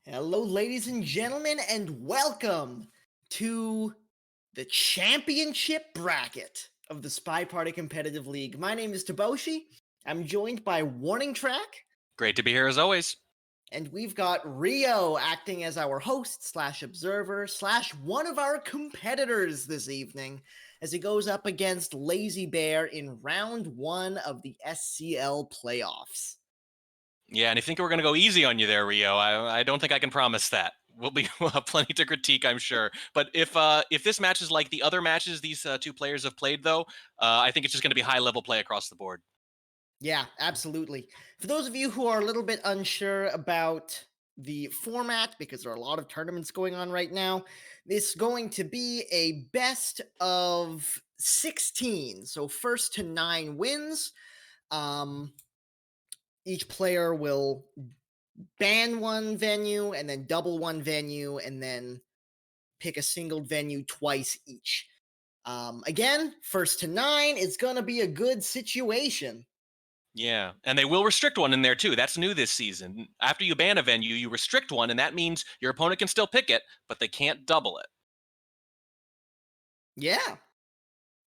Hello, ladies and gentlemen, and welcome to the championship bracket of the SpyParty Competitive League. My name is Taboshi. I'm joined by Warning Track, Great to be here as always. and we've got Ryooo acting as our host slash observer slash one of our competitors this evening as he goes up against Lazybear in round one of the SCL playoffs. Yeah, and if you think we're going to go easy on you there, Ryooo, I don't think I can promise that. We'll have plenty to critique, I'm sure. But if this match is like the other matches these two players have played, though, I think it's just going to be high-level play across the board. Yeah, absolutely. For those of you who are a little bit unsure about the format, because there are a lot of tournaments going on right now, this is going to be a best of 16. So first to 9 wins. Each player will ban one venue and then double one venue and then pick a single venue twice each. Again, first to 9, it's going to be a good situation. Yeah, and they will restrict one in there, too. That's new this season. After you ban a venue, you restrict one, and that means your opponent can still pick it, but they can't double it. Yeah.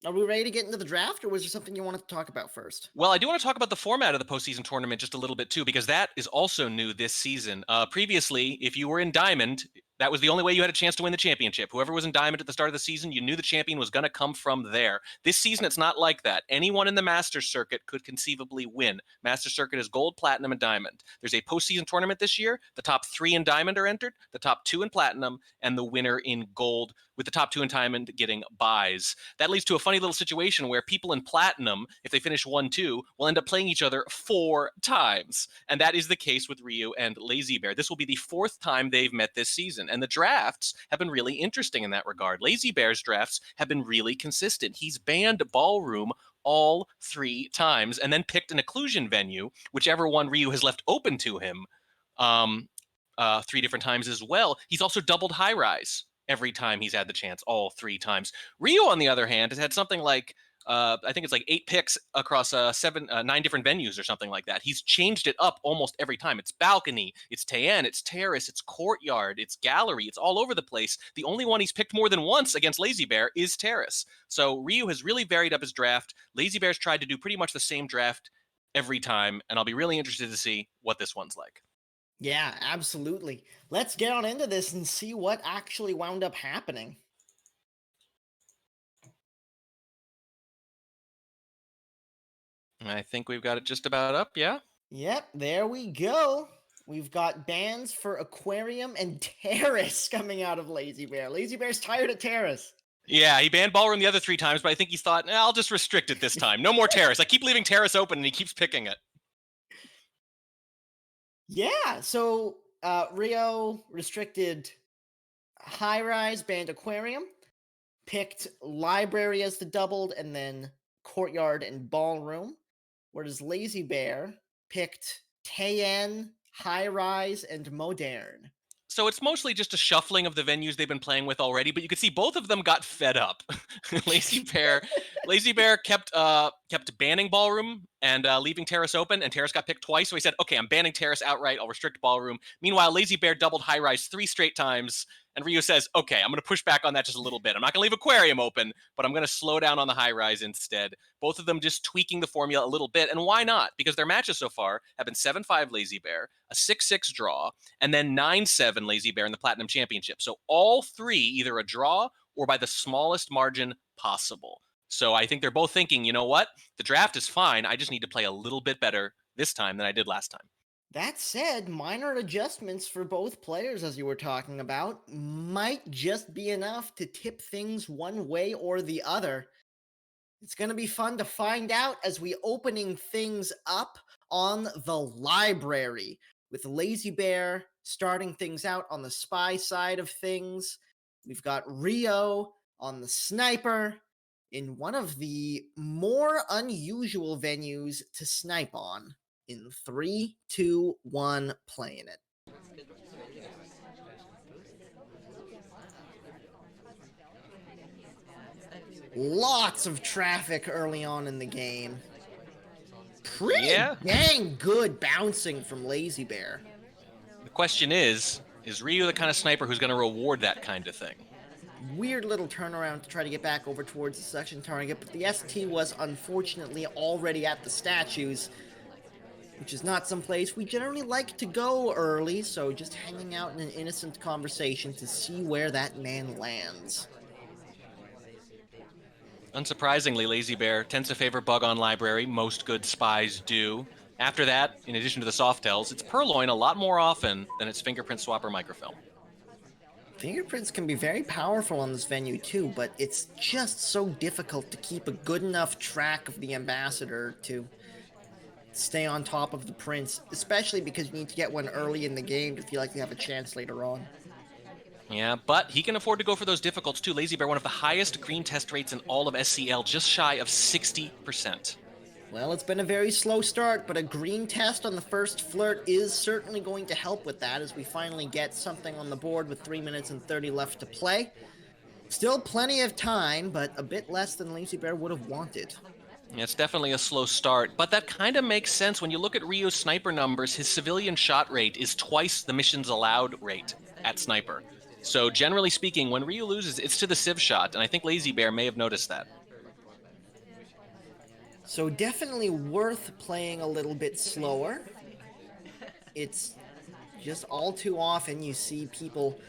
Are we ready to get into the draft, or was there something you wanted to talk about first? Well, I do want to talk about the format of the postseason tournament just a little bit too, because that is also new this season. Previously, if you were in Diamond, that was the only way you had a chance to win the championship. Whoever was in Diamond at the start of the season, you knew the champion was going to come from there. This season, it's not like that. Anyone in the Masters Circuit could conceivably win. Masters Circuit is Gold, Platinum, and Diamond. There's a postseason tournament this year. The top 3 in Diamond are entered, the top 2 in Platinum, and the winner in Gold, with the top 2 in Diamond getting buys. That leads to a funny little situation where people in Platinum, if they finish 1-2, will end up playing each other 4 times. And that is the case with Ryooo and Lazybear. This will be the 4th time they've met this season. And the drafts have been really interesting in that regard. Lazybear's drafts have been really consistent. He's banned Ballroom all 3 times and then picked an occlusion venue, whichever one Ryooo has left open to him, 3 different times as well. He's also doubled high rise every time he's had the chance, all 3 times. Ryooo, on the other hand, has had something like I think it's like 8 picks across 9 different venues or something like that. He's changed it up almost every time. It's balcony, it's tayen, it's terrace, it's courtyard, it's gallery. It's all over the place. The only one he's picked more than once against Lazybear is terrace. So Ryooo has really varied up his draft. Lazybear's tried to do pretty much the same draft every time, and I'll be really interested to see what this one's like. Yeah, absolutely. Let's get on into this and see what actually wound up happening. I think we've got it just about up, yeah? Yep, there we go. We've got bans for Aquarium and Terrace coming out of Lazybear. Lazybear's tired of Terrace. Yeah, he banned Ballroom the other 3 times, but I think he's thought, I'll just restrict it this time. No more terrace. I keep leaving terrace open, and he keeps picking it. Yeah, so Ryooo restricted High Rise, banned Aquarium, picked Library as the doubled, and then Courtyard and Ballroom. Whereas Lazybear picked tayen, High Rise, and Modern. So it's mostly just a shuffling of the venues they've been playing with already, but you can see both of them got fed up. Lazybear kept banning Ballroom and leaving Terrace open, and Terrace got picked twice. So he said, "Okay, I'm banning Terrace outright. I'll restrict Ballroom." Meanwhile, Lazybear doubled High Rise 3 straight times, and Ryooo says, "Okay, I'm going to push back on that just a little bit. I'm not going to leave Aquarium open, but I'm going to slow down on the High Rise instead." Both of them just tweaking the formula a little bit, and why not? Because their matches so far have been 7-5 Lazybear, a 6-6 draw, and then 9-7 Lazybear in the Platinum Championship. So all 3 either a draw or by the smallest margin possible. So I think they're both thinking, you know what? The draft is fine. I just need to play a little bit better this time than I did last time. That said, minor adjustments for both players, as you were talking about, might just be enough to tip things one way or the other. It's going to be fun to find out as we opening things up on the library, with Lazybear starting things out on the spy side of things. We've got Ryooo on the sniper in one of the more unusual venues to snipe on. In 3, 2, 1, playing it. Lots of traffic early on in the game. Pretty dang good bouncing from Lazybear. The question is, Is Ryooo the kind of sniper who's going to reward that kind of thing? Weird little turnaround to try to get back over towards the section target, but the ST was unfortunately already at the statues, which is not some place we generally like to go early, so just hanging out in an innocent conversation to see where that man lands. Unsurprisingly, Lazybear tends to favor Bug on Library. Most good spies do. After that, in addition to the Softails, it's Purloin a lot more often than its Fingerprint Swap or Microfilm. Fingerprints can be very powerful on this venue too, but it's just so difficult to keep a good enough track of the ambassador to stay on top of the prints, especially because you need to get one early in the game to feel like you have a chance later on. Yeah, but he can afford to go for those difficulties too. Lazybear, one of the highest green test rates in all of SCL, just shy of 60%. Well, it's been a very slow start, but a green test on the first flirt is certainly going to help with that as we finally get something on the board with 3 minutes and 30 left to play. Still plenty of time, but a bit less than Lazybear would have wanted. It's definitely a slow start, but that kind of makes sense. When you look at Ryoo's sniper numbers, his civilian shot rate is twice the mission's allowed rate at sniper. So generally speaking, when Ryooo loses, it's to the civ shot, and I think Lazybear may have noticed that. So definitely worth playing a little bit slower. It's just all too often you see people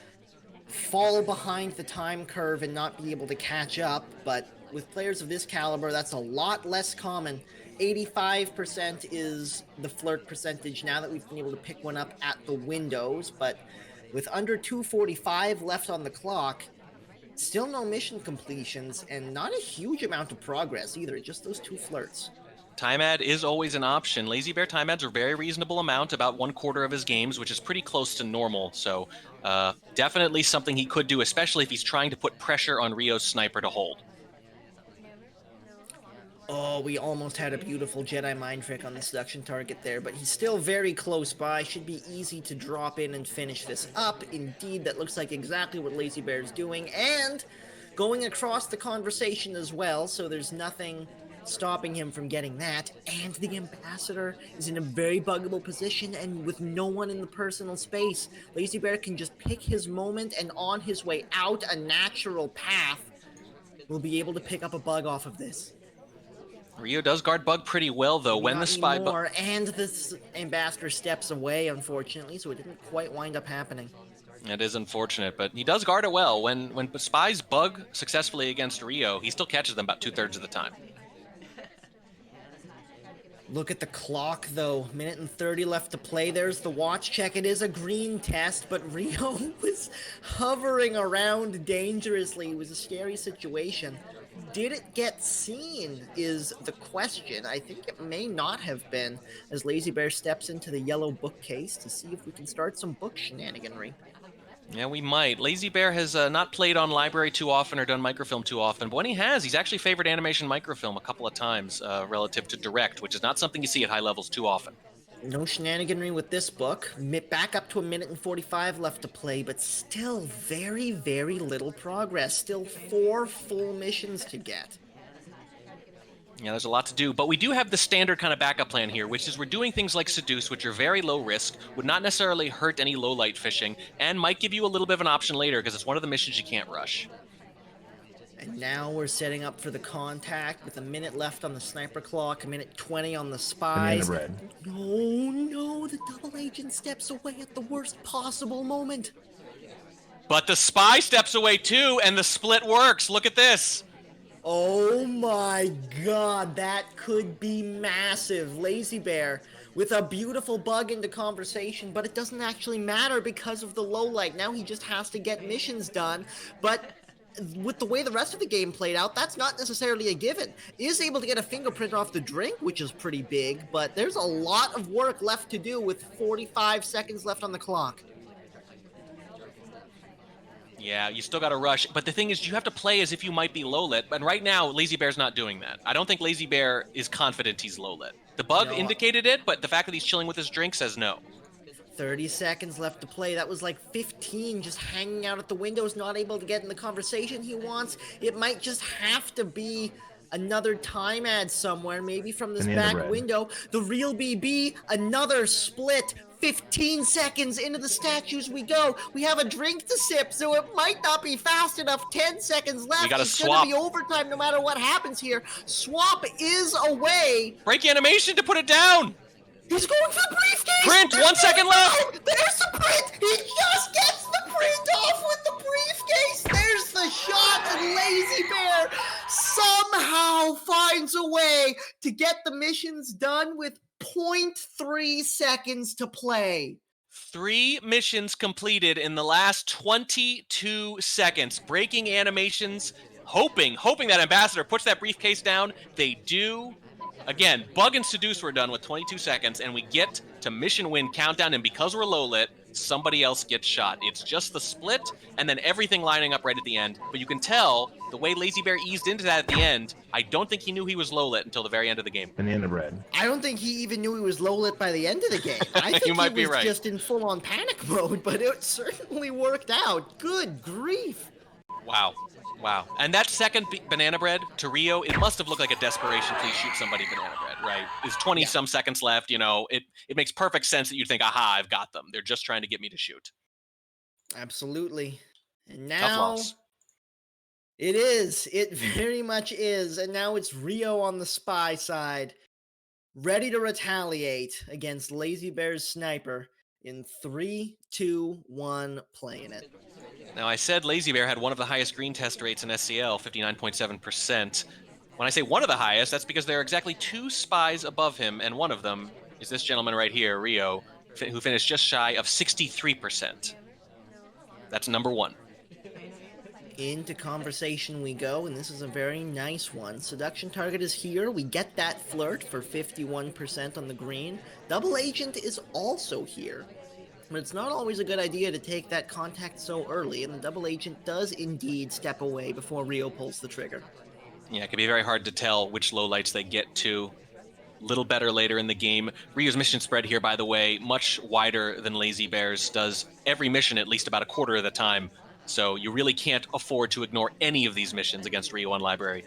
fall behind the time curve and not be able to catch up, but with players of this caliber, that's a lot less common. 85% is the flirt percentage now that we've been able to pick one up at the windows, but with under 2:45 left on the clock, still no mission completions and not a huge amount of progress either, just those 2 flirts. Time ad is always an option. Lazybear time ads are a very reasonable amount, about 1/4 of his games, which is pretty close to normal. So definitely something he could do, especially if he's trying to put pressure on Ryoo's sniper to hold. Oh, we almost had a beautiful Jedi mind trick on the seduction target there, but he's still very close by. Should be easy to drop in and finish this up. Indeed, that looks like exactly what Lazybear is doing, and going across the conversation as well, so there's nothing stopping him from getting that. And the ambassador is in a very buggable position, and with no one in the personal space, Lazybear can just pick his moment, and on his way out a natural path, will be able to pick up a bug off of this. Ryooo does guard Bug pretty well, though. When the spy bug, and this ambassador steps away, unfortunately, so it didn't quite wind up happening. it is unfortunate, but he does guard it well. When spies bug successfully against Ryooo, he still catches them about 2/3 of the time. Look at the clock, though. 1:30 left to play. There's the watch check. It is a green test, but Ryooo was hovering around dangerously. It was a scary situation. Did it get seen is the question. I think it may not have been, as Lazybear steps into the yellow bookcase to see if we can start some book shenaniganry. Yeah, we might. Lazybear has not played on library too often or done microfilm too often, but when he has, he's actually favored animation microfilm a couple of times relative to direct, which is not something you see at high levels too often. No shenaniganry with this book. Back up to 1:45 left to play, but still very, very little progress. Still 4 full missions to get. Yeah, there's a lot to do, but we do have the standard kind of backup plan here, which is we're doing things like Seduce, which are very low risk, would not necessarily hurt any low light fishing, and might give you a little bit of an option later because it's one of the missions you can't rush. And now we're setting up for the contact with a minute left on the sniper clock, 1:20 on the spies. No, the double agent steps away at the worst possible moment. But the spy steps away too, and the split works. Look at this. Oh my god, that could be massive. Lazybear with a beautiful bug into conversation, but it doesn't actually matter because of the low light. Now he just has to get missions done, but with the way the rest of the game played out, that's not necessarily a given. Is able to get a fingerprint off the drink, which is pretty big, but there's a lot of work left to do with 45 seconds left on the clock. Yeah, you still got to rush. But the thing is, you have to play as if you might be low-lit. And right now, Lazybear's not doing that. I don't think Lazybear is confident he's low-lit. The bug indicated it, but the fact that he's chilling with his drink says no. 30 seconds left to play. That was like 15 just hanging out at the windows, not able to get in the conversation he wants. It might just have to be another time ad somewhere, maybe from this back window. The real BB, another split. 15 seconds into the statues we go. We have a drink to sip, so it might not be fast enough. 10 seconds left. We gotta It's swap. gonna be overtime no matter what happens here. Swap is away. Break animation to put it down. He's going for the briefcase. Print, 1 second left. There's the print. He just gets the print off with the briefcase. There's the shot, and Lazybear somehow finds a way to get the missions done with 0.3 seconds to play. 3 missions completed in the last 22 seconds. Breaking animations, hoping that Ambassador puts that briefcase down. They do. Again, Bug and Seduce were done with 22 seconds, and we get to mission win countdown, and because we're low lit, somebody else gets shot. It's just the split, and then everything lining up right at the end. But you can tell, the way Lazybear eased into that at the end, I don't think he knew he was low lit until the very end of the game. Banana bread. I don't think he even knew he was low lit by the end of the game. I think You might he be was right. just in full-on panic mode, but it certainly worked out. Good grief. Wow. And that second banana bread to Ryooo, it must have looked like a desperation, please shoot somebody banana bread, right? There's 20-some seconds left, you know, it makes perfect sense that you'd think, aha, I've got them. They're just trying to get me to shoot. Absolutely. And Tough now loss. it is. It very much is. And now it's Ryooo on the spy side, ready to retaliate against Lazybear's sniper in 3, 2, 1, playing it. Now, I said Lazybear had one of the highest green test rates in SCL, 59.7%. When I say one of the highest, that's because there are exactly 2 spies above him, and one of them is this gentleman right here, Ryooo, who finished just shy of 63%. That's number 1. Into conversation we go, and this is a very nice one. Seduction target is here. We get that flirt for 51% on the green. Double agent is also here. But it's not always a good idea to take that contact so early, and the double agent does indeed step away before Ryooo pulls the trigger. Yeah, it can be very hard to tell which lowlights they get to. Little better later in the game. Ryoo's mission spread here, by the way, much wider than Lazybear's, does every mission at least about a quarter of the time. So you really can't afford to ignore any of these missions against Ryooo on Library.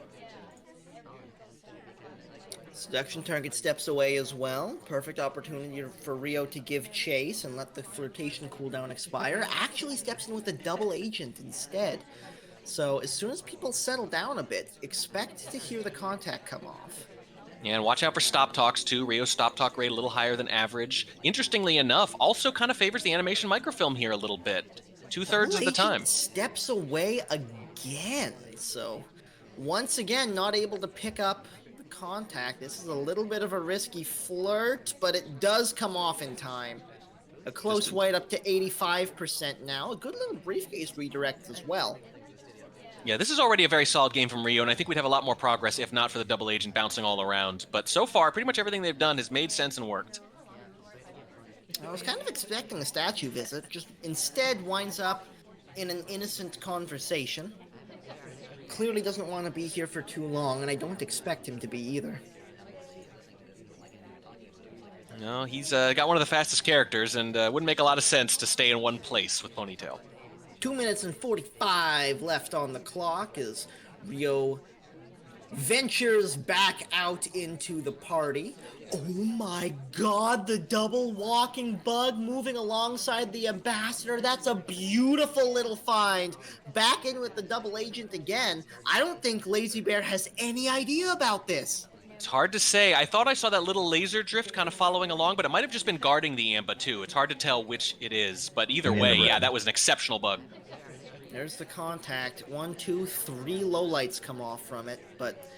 Seduction target steps away as well. Perfect opportunity for Ryooo to give chase and let the flirtation cooldown expire. Actually steps in with a double agent instead. So as soon as people settle down a bit, expect to hear the contact come off. Yeah, and watch out for stop talks too. Ryoo's stop talk rate a little higher than average. Interestingly enough, also kind of favors the animation microfilm here a little bit. 2/3 of the time. Steps away again. So once again, not able to pick up the contact. This is a little bit of a risky flirt, but it does come off in time. A close white up to 85% now. A good little briefcase redirect as well. Yeah, this is already a very solid game from Ryooo, and I think we'd have a lot more progress if not for the double agent bouncing all around. But so far, pretty much everything they've done has made sense and worked. I was kind of expecting a statue visit, just instead winds up in an innocent conversation. Clearly doesn't want to be here for too long, and I don't expect him to be either. No, he's got one of the fastest characters, and wouldn't make a lot of sense to stay in one place with Ponytail. 2 minutes and 45 left on the clock as Ryooo ventures back out into the party. Oh my god, the double walking bug moving alongside the ambassador. That's a beautiful little find. Back in with the double agent again. I don't think Lazybear has any idea about this. It's hard to say. I thought I saw that little laser drift kind of following along, but it might have just been guarding the Amba too. It's hard to tell which it is, but either way, yeah, that was an exceptional bug. There's the contact. 1, 2, 3 lowlights come off from it, but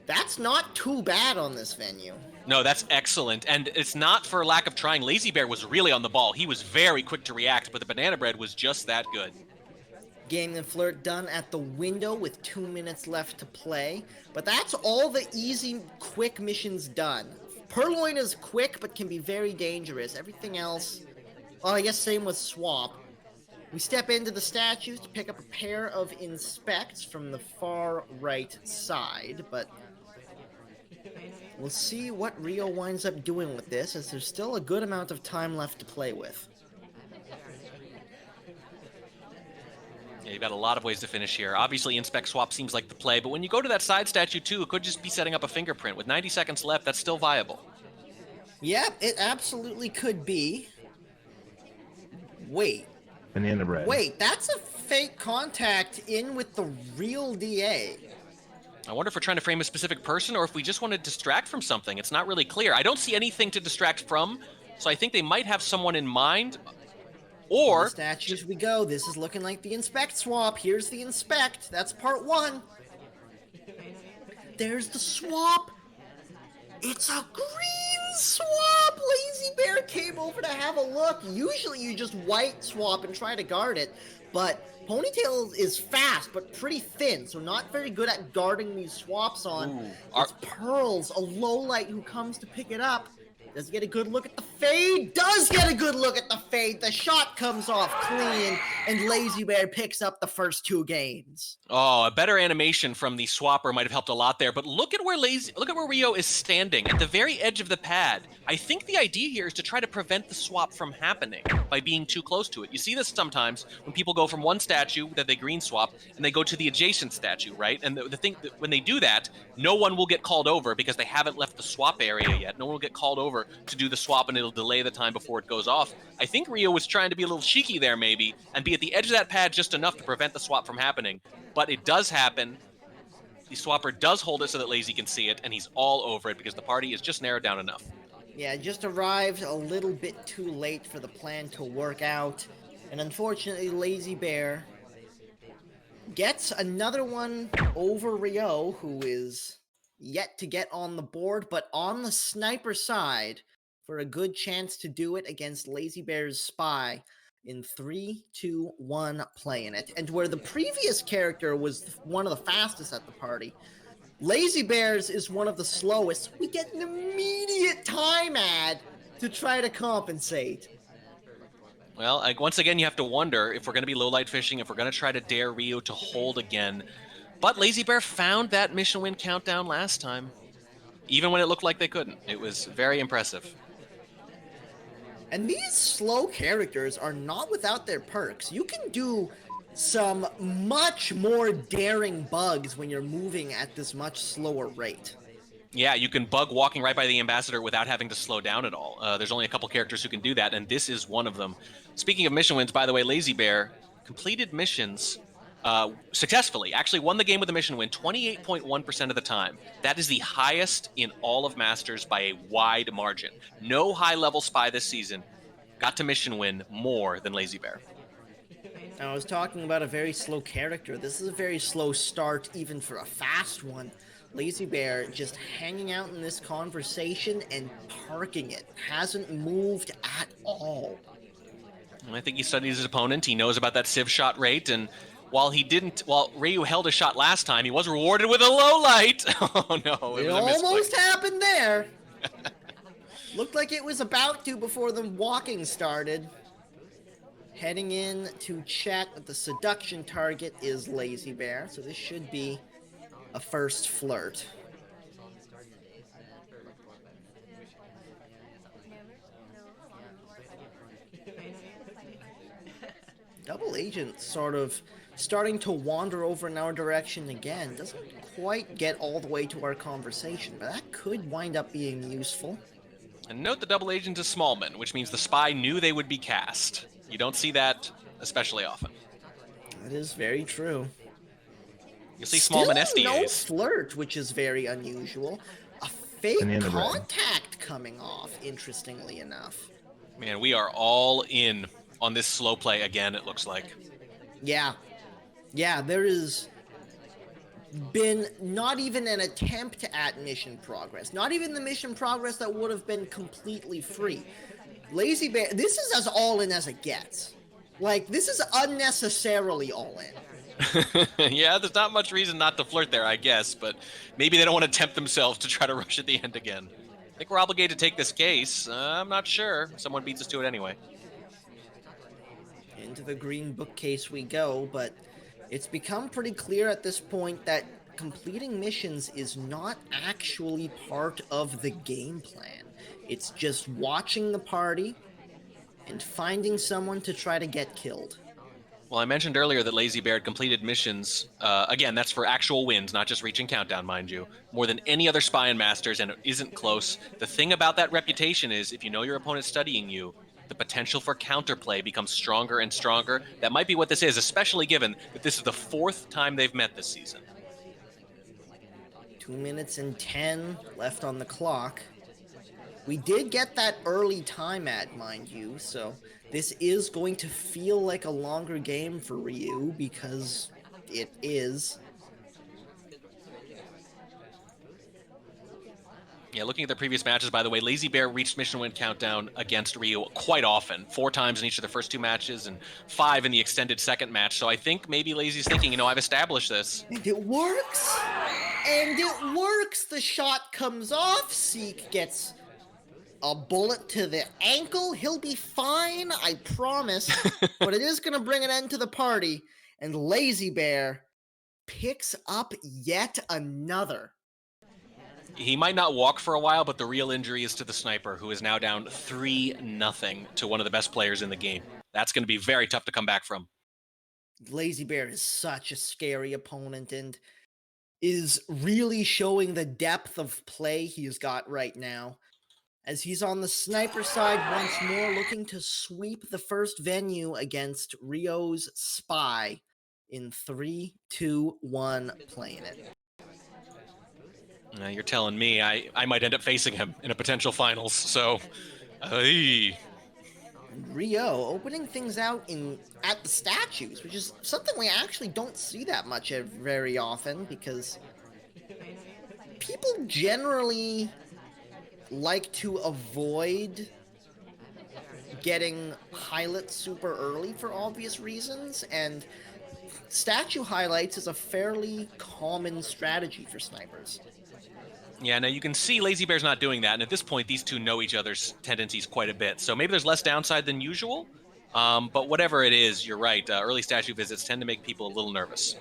that's not too bad on this venue. No, that's excellent, and it's not for lack of trying. Lazybear was really on the ball. He was very quick to react, but the banana bread was just that good. Game and flirt done at the window with 2 minutes left to play. But that's all the easy, quick missions done. Purloin is quick, but can be very dangerous. Everything else, well, I guess same with Swamp. We step into the statues to pick up a pair of inspects from the far right side, but we'll see what Ryooo winds up doing with this, as there's still a good amount of time left to play with. Yeah, you've got a lot of ways to finish here. Obviously, inspect swap seems like the play, but when you go to that side statue too, it could just be setting up a fingerprint. With 90 seconds left, that's still viable. Yeah, it absolutely could be. Wait, Banana bread. wait, that's a fake contact in with the real DA. I wonder if we're trying to frame a specific person or if we just want to distract from something. It's not really clear. I don't see anything to distract from, so I think they might have someone in mind. To Or the statues we go. This is looking like the inspect swap. Here's the inspect. That's part 1. There's the swap. It's a green swap! Lazybear came over to have a look. Usually you just white swap and try to guard it, but Ponytail is fast, but pretty thin, so not very good at guarding these swaps on. Ooh, It's Pearls, a lowlight who comes to pick it up. Does he get a good look at the fade? Does get a good look at the fade. The shot comes off clean, and Lazybear picks up the first 2 gains. Oh, a better animation from the swapper might have helped a lot there. But look at where Ryooo is standing at the very edge of the pad. I think the idea here is to try to prevent the swap from happening by being too close to it. You see this sometimes when people go from one statue that they green swap and they go to the adjacent statue, right? And the thing that when they do that, no one will get called over because they haven't left the swap area yet. No one will get called over to do the swap, and it'll delay the time before it goes off. I think Ryooo was trying to be a little cheeky there maybe and be at the edge of that pad just enough to prevent the swap from happening. But it does happen. The swapper does hold it so that Lazy can see it, and he's all over it because the party is just narrowed down enough. Yeah, just arrived a little bit too late for the plan to work out. And unfortunately, Lazybear gets another one over Ryooo, who is yet to get on the board, but on the sniper side for a good chance to do it against Lazybear's Spy in 3, 2, 1 playing it. And where the previous character was one of the fastest at the party, Lazybear's is one of the slowest. We get an immediate time ad to try to compensate. Well, once again, you have to wonder if we're going to be low-light fishing, if we're going to try to dare Ryooo to hold again. But Lazybear found that mission win countdown last time, even when it looked like they couldn't. It was very impressive. And these slow characters are not without their perks. You can do some much more daring bugs when you're moving at this much slower rate. Yeah, you can bug walking right by the ambassador without having to slow down at all. There's only a couple characters who can do that, and this is one of them. Speaking of mission wins, by the way, Lazybear completed missions successfully. Actually won the game with a mission win 28.1% of the time. That is the highest in all of Masters by a wide margin. No high-level spy this season got to mission win more than Lazybear. I was talking about a very slow character. This is a very slow start, even for a fast one. Lazybear just hanging out in this conversation and parking it. Hasn't moved at all. I think he studies his opponent. He knows about that Civ shot rate, and while Ryooo held a shot last time, he was rewarded with a low light. Oh no, it almost happened there. Looked like it was about to before the walking started. Heading in to check that the seduction target is Lazybear, so this should be a first flirt. Double Agent sort of starting to wander over in our direction again. Doesn't quite get all the way to our conversation, but that could wind up being useful. And note the Double Agent is Smallman, which means the spy knew they would be cast. You don't see that especially often. That is very true. You'll see Smallman SDAs. No flirt, which is very unusual. A fake contact coming off, interestingly enough. Man, we are all in on this slow play again, it looks like. Yeah. Yeah, there has been not even an attempt at mission progress. Not even the mission progress that would have been completely free. Lazybear, this is as all in as it gets. Like, this is unnecessarily all in. Yeah, there's not much reason not to flirt there, I guess, but maybe they don't want to tempt themselves to try to rush at the end again. I think we're obligated to take this case. I'm not sure. Someone beats us to it anyway. Into the green bookcase we go, but it's become pretty clear at this point that completing missions is not actually part of the game plan. It's just watching the party and finding someone to try to get killed. Well, I mentioned earlier that Lazybear had completed missions. Again, that's for actual wins, not just reaching countdown, mind you. More than any other spy in Masters, and it isn't close. The thing about that reputation is, if you know your opponent's studying you, the potential for counterplay becomes stronger and stronger. That might be what this is, especially given that this is the 4th time they've met this season. 2 minutes and 10 left on the clock. We did get that early time ad, mind you, so this is going to feel like a longer game for Ryooo because it is. Yeah, looking at the previous matches, by the way, Lazybear reached mission win countdown against Ryooo quite often, 4 times in each of the first 2 matches and 5 in the extended second match. So I think maybe Lazy's thinking, I've established this. And it works! And it works! The shot comes off, Seek gets a bullet to the ankle. He'll be fine, I promise. But it is going to bring an end to the party. And Lazybear picks up yet another. He might not walk for a while, but the real injury is to the sniper, who is now down 3-0 to one of the best players in the game. That's going to be very tough to come back from. Lazybear is such a scary opponent and is really showing the depth of play he's got right now, as he's on the sniper side once more, looking to sweep the first venue against Ryoo's Spy in 3, 2, 1, playing it. You're telling me I might end up facing him in a potential finals, so... Ryooo opening things out at the statues, which is something we actually don't see that much very often, because people generally like to avoid getting highlights super early for obvious reasons, and statue highlights is a fairly common strategy for snipers. Yeah, now you can see Lazybear's not doing that, and at this point, these two know each other's tendencies quite a bit, so maybe there's less downside than usual, but whatever it is, you're right, early statue visits tend to make people a little nervous.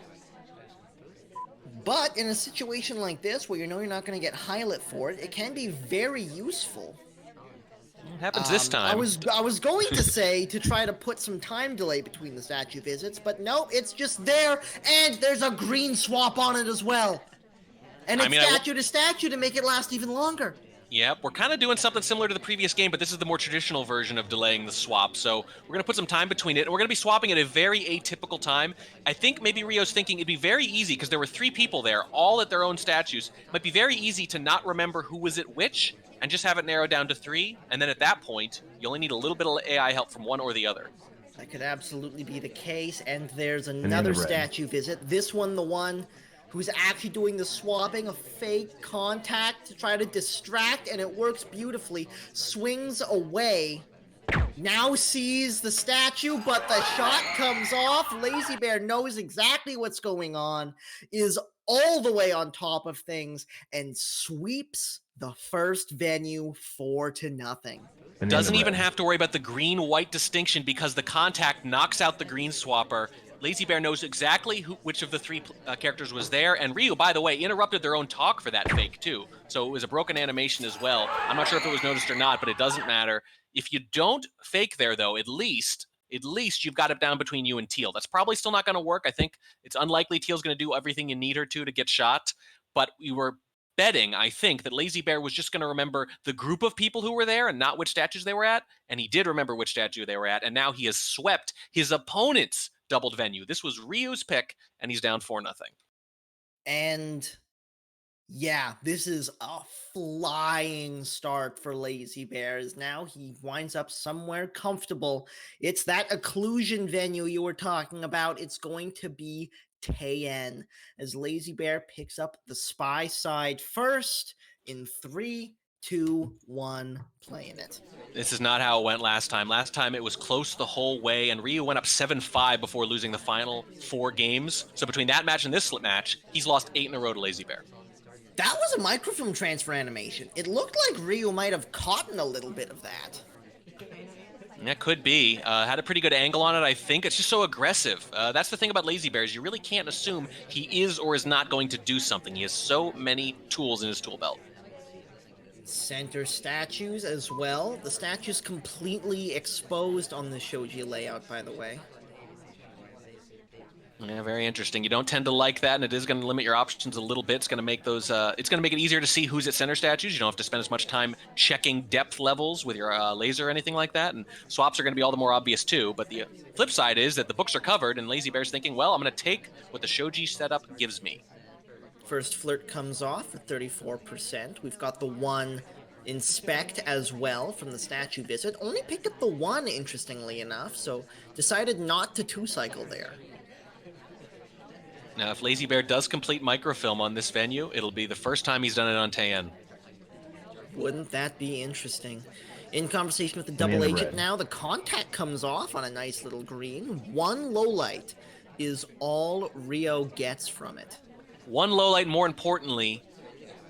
But in a situation like this, where you know you're not going to get highlight for it, it can be very useful. It happens this time. I was going to say to try to put some time delay between the statue visits, but no, it's just there, and there's a green swap on it as well. And it's statue to statue to make it last even longer. Yep, we're kind of doing something similar to the previous game, but this is the more traditional version of delaying the swap. So we're going to put some time between it, and we're going to be swapping at a very atypical time. I think maybe Ryoo's thinking it'd be very easy, because there were 3 people there, all at their own statues. It might be very easy to not remember who was at which, and just have it narrowed down to 3. And then at that point, you only need a little bit of AI help from one or the other. That could absolutely be the case, and there's another statue visit. This one, the one who's actually doing the swapping, a fake contact to try to distract, and it works beautifully. Swings away, now sees the statue, but the shot comes off. Lazybear knows exactly what's going on, is all the way on top of things, and sweeps the first venue 4-0. Doesn't even have to worry about the green-white distinction, because the contact knocks out the green swapper. Lazybear knows exactly which of the 3 characters was there, and Ryooo, by the way, interrupted their own talk for that fake, too. So it was a broken animation as well. I'm not sure if it was noticed or not, but it doesn't matter. If you don't fake there, though, at least you've got it down between you and Teal. That's probably still not going to work. I think it's unlikely Teal's going to do everything you need her to get shot, but we were betting, I think, that Lazybear was just going to remember the group of people who were there and not which statues they were at, and he did remember which statue they were at, and now he has swept his opponent's doubled venue. This was Ryoo's pick, and he's down 4-0. And yeah, this is a flying start for Lazybear. Now he winds up somewhere comfortable. It's that occlusion venue you were talking about. It's going to be tayen, as Lazybear picks up the Spy side first in 3, 2, 1, playing it. This is not how it went last time. Last time it was close the whole way, and Ryooo went up 7-5 before losing the final 4 games. So between that match and this match, he's lost 8 in a row to Lazybear. That was a microfilm transfer animation. It looked like Ryooo might have caught a little bit of that. That could be. Had a pretty good angle on it, I think. It's just so aggressive. That's the thing about Lazybear, is you really can't assume he is or is not going to do something. He has so many tools in his tool belt. Center statues as well. The statue's completely exposed on the shoji layout, by the way. Yeah, very interesting. You don't tend to like that, and it is going to limit your options a little bit. It's going to make those. It's going to make it easier to see who's at center statues. You don't have to spend as much time checking depth levels with your laser or anything like that. And swaps are going to be all the more obvious too. But the flip side is that the books are covered, and Lazybear's thinking, well, I'm going to take what the Shoji setup gives me. First flirt comes off at 34%. We've got the one inspect as well from the statue visit. Only picked up the one, interestingly enough, so decided not to two-cycle there. Now, if Lazybear does complete microfilm on this venue, it'll be the first time he's done it on tayen. Wouldn't that be interesting? In conversation with the double agent red. now, the contact comes off on a nice little green. One low light is all Ryooo gets from it. One low light, more importantly,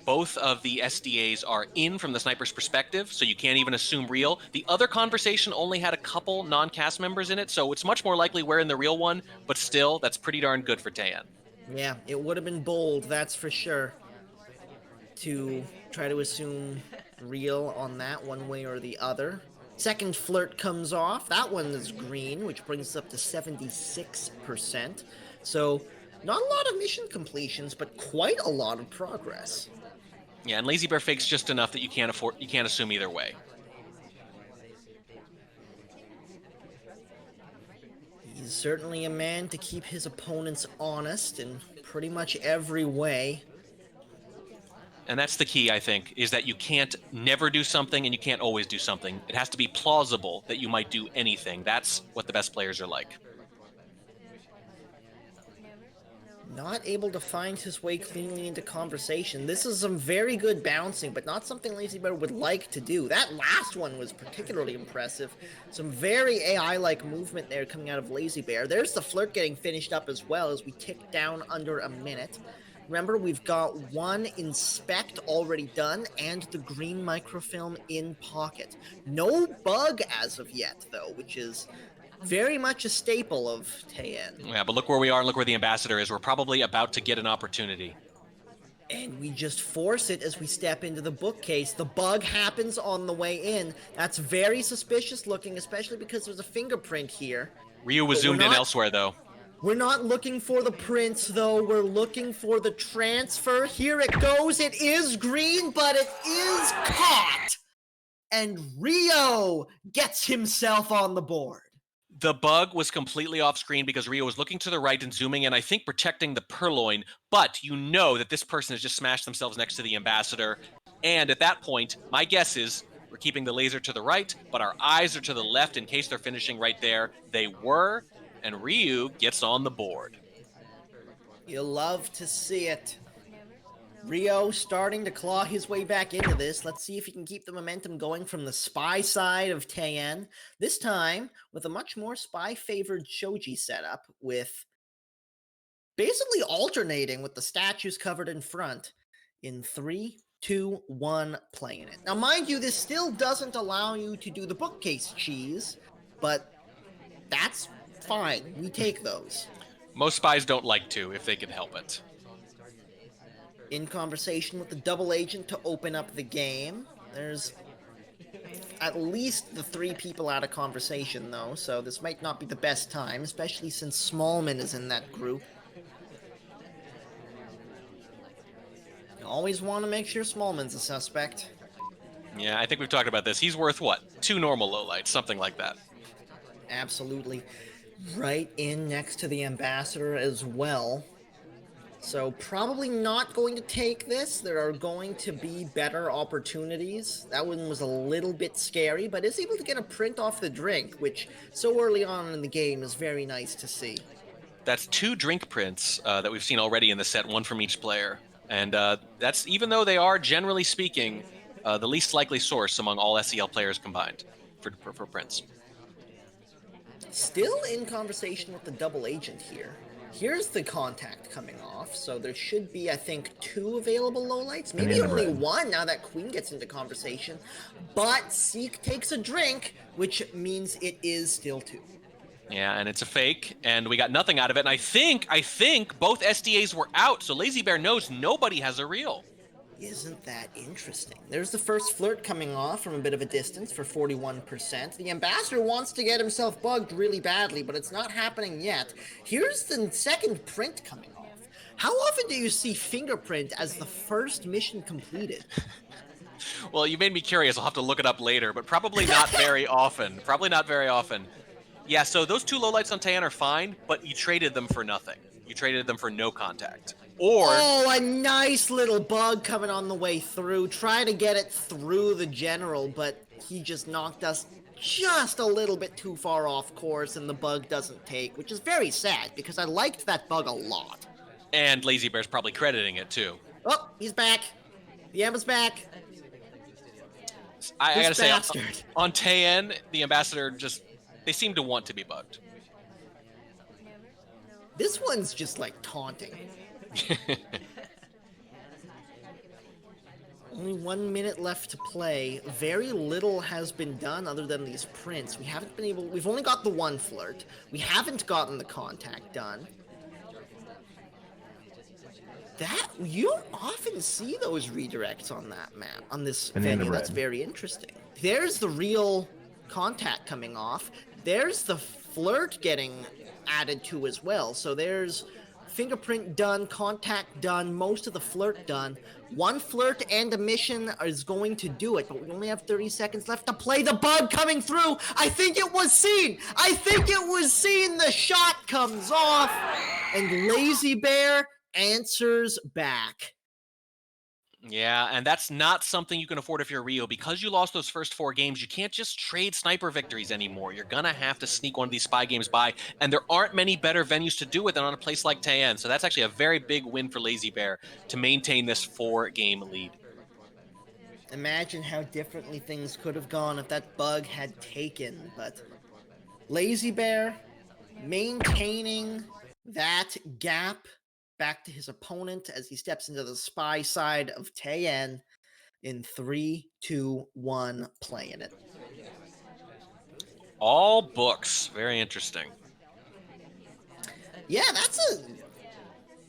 both of the SDAs are in from the sniper's perspective, so you can't even assume real. The other conversation only had a couple non-cast members in it, so it's much more likely we're in the real one, but still, that's pretty darn good for tayen. Yeah, it would have been bold, that's for sure, to try to assume real on that one way or the other. Second flirt comes off. That one is green, which brings us up to 76%. So, not a lot of mission completions, but quite a lot of progress. Yeah, and Lazybear fakes just enough that you can't assume either way. He's certainly a man to keep his opponents honest in pretty much every way. And that's the key, I think, is that you can't never do something and you can't always do something. It has to be plausible that you might do anything. That's what the best players are like. Not able to find his way cleanly into conversation. This is some very good bouncing, but not something Lazybear would like to do. That last one was particularly impressive. Some very AI-like movement there coming out of Lazybear. There's the flirt getting finished up as well as we tick down under a minute. Remember, we've got one inspect already done and the green microfilm in pocket. No bug as of yet, though, which is very much a staple of tayen. Yeah, but look where we are and look where the ambassador is. We're probably about to get an opportunity. And we just force it as we step into the bookcase. The bug happens on the way in. That's very suspicious looking, especially because there's a fingerprint here. Ryooo was zoomed in elsewhere, though. We're not looking for the prints, though. We're looking for the transfer. Here it goes. It is green, but it is caught. And Ryooo gets himself on the board. The bug was completely off screen because Ryooo was looking to the right and zooming in, I think protecting the purloin, but you know that this person has just smashed themselves next to the ambassador. And at that point, my guess is we're keeping the laser to the right, but our eyes are to the left in case they're finishing right there. They were, and Ryooo gets on the board. You'll love to see it. Ryooo starting to claw his way back into this. Let's see if he can keep the momentum going from the spy side of tayen. This time with a much more spy-favored shoji setup, with basically alternating with the statues covered in front in 3, 2, 1, playing it. Now, mind you, this still doesn't allow you to do the bookcase cheese, but that's fine. We take those. Most spies don't like to if they can help it. In conversation with the double agent to open up the game. There's at least the 3 people out of conversation, though, so this might not be the best time, especially since Smallman is in that group. You always want to make sure Smallman's a suspect. Yeah, I think we've talked about this. He's worth, what, 2 normal lowlights, something like that. Absolutely. Right in next to the ambassador as well. So probably not going to take this. There are going to be better opportunities. That one was a little bit scary, but is able to get a print off the drink, which so early on in the game is very nice to see. That's 2 drink prints that we've seen already in the set, 1 from each player. And that's, even though they are, generally speaking, the least likely source among all SCL players combined for prints. Still in conversation with the double agent here. Here's the contact coming off, so there should be, I think, 2 available lowlights. Maybe only 1 now that Queen gets into conversation. But Seek takes a drink, which means it is still 2. Yeah, and it's a fake, and we got nothing out of it. And I think both SDAs were out, so Lazybear knows nobody has a real. Isn't that interesting? There's the first flirt coming off from a bit of a distance for 41%. The ambassador wants to get himself bugged really badly, but it's not happening yet. Here's the second print coming off. How often do you see fingerprint as the first mission completed? Well, you made me curious. I'll have to look it up later, but probably not very often. Probably not very often. Yeah, so those two lowlights on Tayen are fine, but you traded them for nothing. You traded them for no contact. Or Oh, a nice little bug coming on the way through. Try to get it through the general, but he just knocked us just a little bit too far off course, and the bug doesn't take, which is very sad because I liked that bug a lot. and Lazybear's probably crediting it too. Oh, he's back. The Emma's back. I This gotta say, bastard. on Tayen, the ambassador they seem to want to be bugged. This one's just like taunting. Only 1 minute left to play. Very little has been done other than these prints. We've only got the one flirt. We haven't gotten the contact done. You don't often see those redirects on that map, on this venue. That's very interesting. There's the real contact coming off. There's the flirt getting added to as well. So there's fingerprint done, contact done, most of the flirt done. One flirt and a mission is going to do it, but we only have 30 seconds left to play. The bug coming through. I think it was seen. The shot comes off, and Lazybear answers back. Yeah, and that's not something you can afford if you're Ryooo. Because you lost those first 4 games, you can't just trade sniper victories anymore. You're gonna have to sneak one of these spy games by, and there aren't many better venues to do it than on a place like Tayen. So that's actually a very big win for Lazybear to maintain this 4-game lead. Imagine how differently things could have gone if that bug had taken, but Lazybear maintaining that gap back to his opponent as he steps into the spy side of Tayen in 3, 2, 1, playing it. All books. Very interesting. Yeah, that's a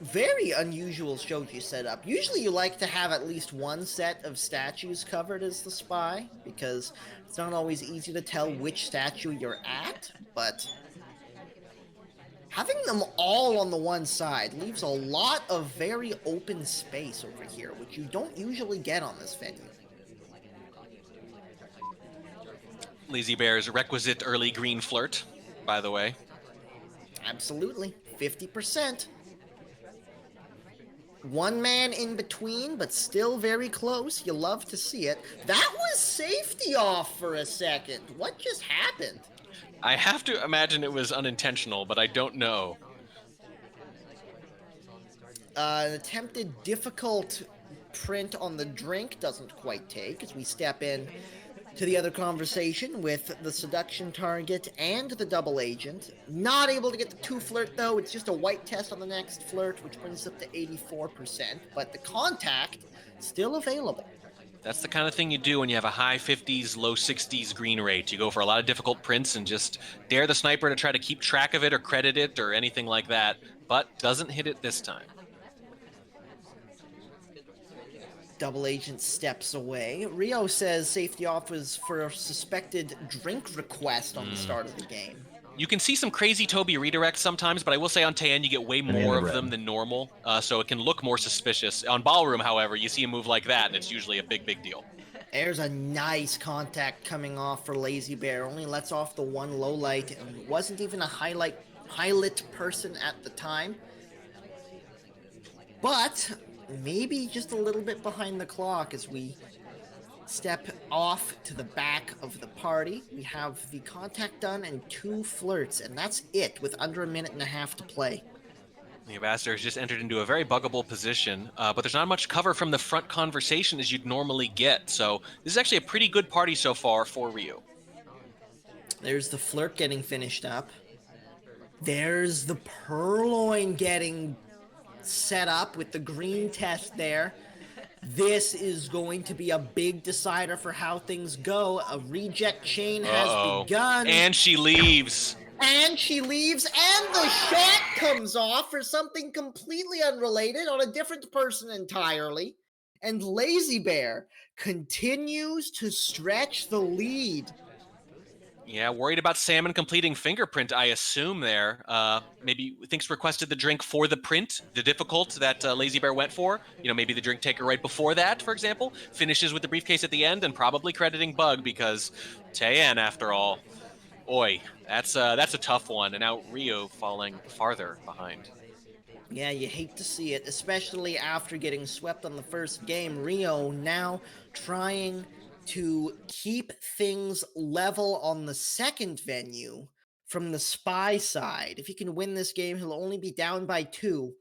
very unusual shoji setup. Usually you like to have at least one set of statues covered as the spy, because it's not always easy to tell which statue you're at, but having them all on the one side leaves a lot of very open space over here, which you don't usually get on this venue. Lazybear's requisite early green flirt, by the way. Absolutely. 50%. One man in between, but still very close. You love to see it. That was safety off for a second. What just happened? I have to imagine it was unintentional, but I don't know. An attempted difficult print on the drink doesn't quite take as we step in to the other conversation with the seduction target and the double agent. Not able to get the 2 flirt though. It's just a white test on the next flirt, which brings us up to 84%. But the contact still available. That's the kind of thing you do when you have a high 50s, low 60s green rate. You go for a lot of difficult prints and just dare the sniper to try to keep track of it or credit it or anything like that, but doesn't hit it this time. Double agent steps away. Ryooo says safety off was for a suspected drink request on the start of the game. You can see some crazy Toby redirects sometimes, but I will say on Tayen you get way more of them than normal, so it can look more suspicious. On Ballroom, however, you see a move like that, and it's usually a big, big deal. There's a nice contact coming off for Lazybear. Only lets off the one low light, and wasn't even a highlight person at the time. But maybe just a little bit behind the clock as we step off to the back of the party. We have the contact done and 2 flirts, and that's it with under a minute and a half to play. The ambassador has just entered into a very buggable position, but there's not much cover from the front conversation as you'd normally get, so this is actually a pretty good party so far for Ryooo. There's the flirt getting finished up. There's the purloin getting set up with the green test there. This is going to be a big decider for how things go. A reject chain has begun. And she leaves. And the shot comes off for something completely unrelated on a different person entirely. And Lazybear continues to stretch the lead. Yeah, worried about Salmon completing fingerprint, I assume there. Maybe thinks requested the drink for the print, the difficult that Lazybear went for. You know, maybe the drink taker right before that, for example, finishes with the briefcase at the end and probably crediting Bug because tayen, after all. Oi, that's a tough one. And now Ryooo falling farther behind. Yeah, you hate to see it, especially after getting swept on the first game. Ryooo now trying to keep things level on the second venue from the Spy side. If he can win this game, he'll only be down by 2.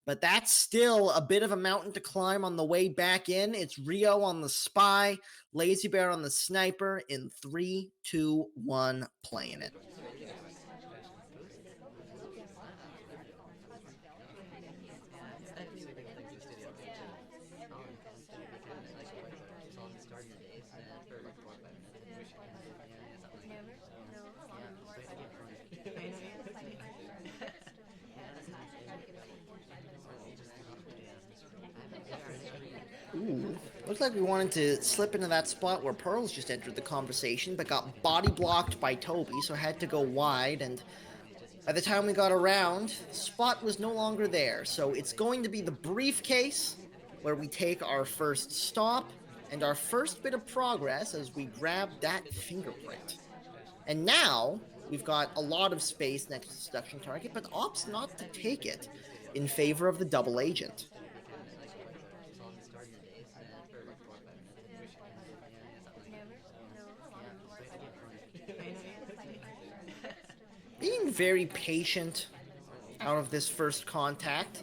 But that's still a bit of a mountain to climb on the way back in. It's Ryooo on the Spy, Lazybear on the Sniper in 3, 2, 1, playing it. Ooh, looks like we wanted to slip into that spot where Pearls just entered the conversation, but got body blocked by Toby, so had to go wide, and by the time we got around, the spot was no longer there. So it's going to be the briefcase, where we take our first stop, and our first bit of progress as we grab that fingerprint. And now, we've got a lot of space next to the seduction target, but opts not to take it in favor of the double agent. Being very patient out of this first contact.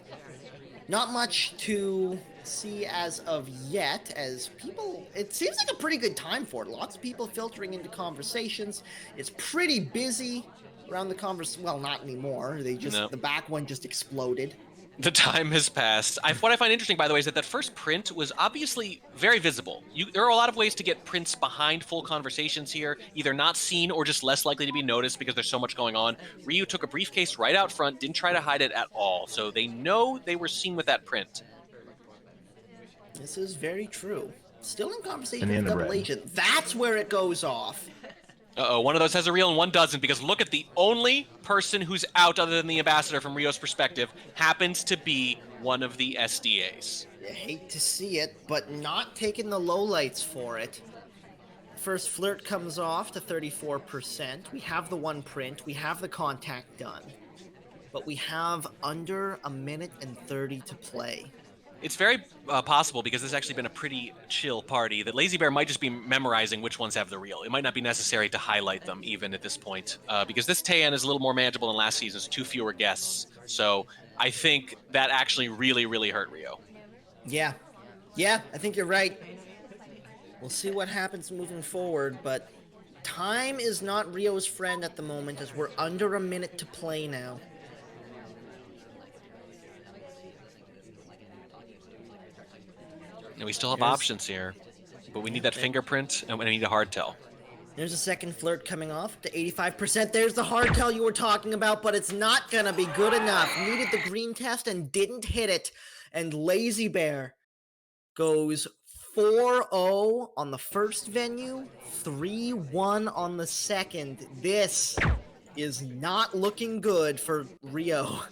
Not much to see as of yet, as people, it seems like a pretty good time for it. Lots of people filtering into conversations. It's pretty busy around the conversation. Well, not anymore. The back one just exploded. The time has passed. What I find interesting, by the way, is that first print was obviously very visible. There are a lot of ways to get prints behind full conversations here, either not seen or just less likely to be noticed because there's so much going on. Ryooo took a briefcase right out front, didn't try to hide it at all, so they know they were seen with that print. This is very true. Still in conversation with double agent. That's where it goes off. Uh-oh, one of those has a reel and one doesn't, because look at the only person who's out other than the ambassador from Ryoo's perspective happens to be one of the SDAs. You hate to see it, but not taking the lowlights for it. First flirt comes off to 34%. We have the one print. We have the contact done. But we have under a minute and 30 to play. It's very possible, because this has actually been a pretty chill party, that Lazybear might just be memorizing which ones have the reel. It might not be necessary to highlight them even at this point, because this tayen is a little more manageable than last season's 2 fewer guests. So I think that actually really, really hurt Ryooo. Yeah, I think you're right. We'll see what happens moving forward, but time is not Ryoo's friend at the moment, as we're under a minute to play now. And we still have options here, but we need that fingerprint, and we need a hard tell. There's a second flirt coming off to 85%. There's the hard tell you were talking about, but it's not going to be good enough. Needed the green test and didn't hit it. And Lazybear goes 4-0 on the first venue, 3-1 on the second. This is not looking good for Ryooo.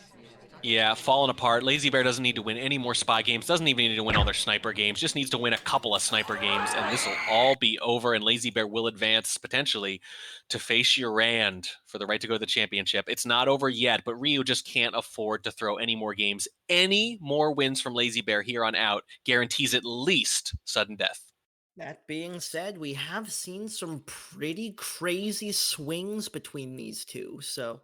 Yeah, falling apart. Lazybear doesn't need to win any more spy games, doesn't even need to win all their sniper games, just needs to win a couple of sniper games, and this will all be over, and Lazybear will advance, potentially, to face Rand for the right to go to the championship. It's not over yet, but Ryooo just can't afford to throw any more games. Any more wins from Lazybear here on out guarantees at least sudden death. That being said, we have seen some pretty crazy swings between these two, so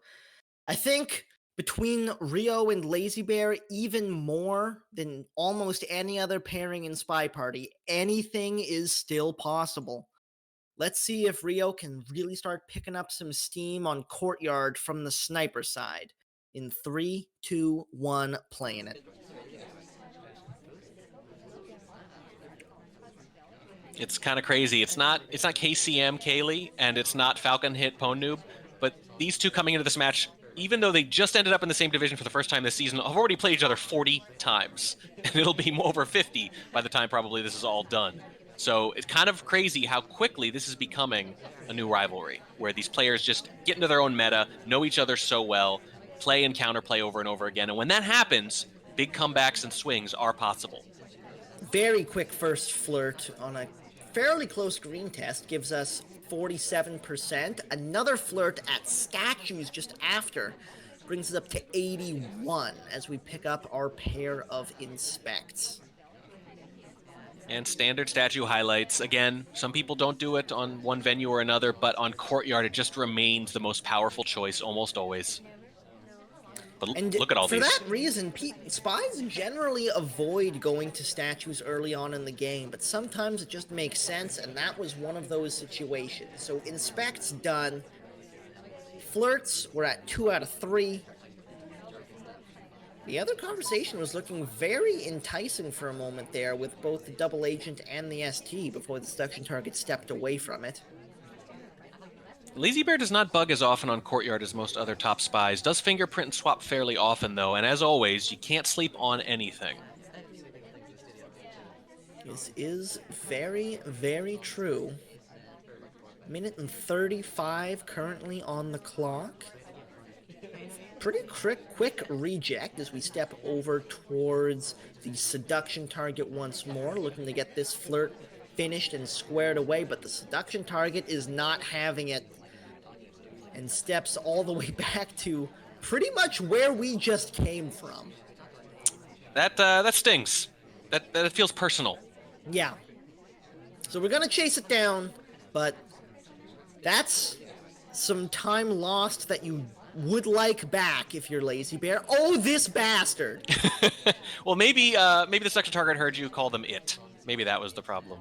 I think between Ryooo and Lazybear, even more than almost any other pairing in SpyParty, anything is still possible. Let's see if Ryooo can really start picking up some steam on courtyard from the sniper side. In 3, 2, 1, playing it. It's kind of crazy. It's not KCM Kaylee, and it's not Falcon Hit Pwn Noob, but these two coming into this match even though they just ended up in the same division for the first time this season, have already played each other 40 times. And it'll be over 50 by the time probably this is all done. So it's kind of crazy how quickly this is becoming a new rivalry, where these players just get into their own meta, know each other so well, play and counterplay over and over again. And when that happens, big comebacks and swings are possible. Very quick first flirt on a fairly close green test gives us 47%. Another flirt at statues just after brings us up to 81 as we pick up our pair of inspects. And standard statue highlights. Again, some people don't do it on one venue or another, but on Courtyard, it just remains the most powerful choice almost always. But And look at all for these. that reason, spies generally avoid going to statues early on in the game, but sometimes it just makes sense, and that was one of those situations. So inspects done. Flirts, we're at 2 out of 3. The other conversation was looking very enticing for a moment there with both the double agent and the ST before the seduction target stepped away from it. Lazybear does not bug as often on Courtyard as most other top spies. Does fingerprint and swap fairly often, though, and as always, you can't sleep on anything. This is very, very true. Minute and 35 currently on the clock. Pretty quick reject as we step over towards the seduction target once more, looking to get this flirt finished and squared away, but the seduction target is not having it and steps all the way back to pretty much where we just came from. That stings. That feels personal. Yeah. So we're gonna chase it down, but that's some time lost that you would like back if you're Lazybear. Oh, this bastard! Well, maybe the section target heard you call them it. Maybe that was the problem.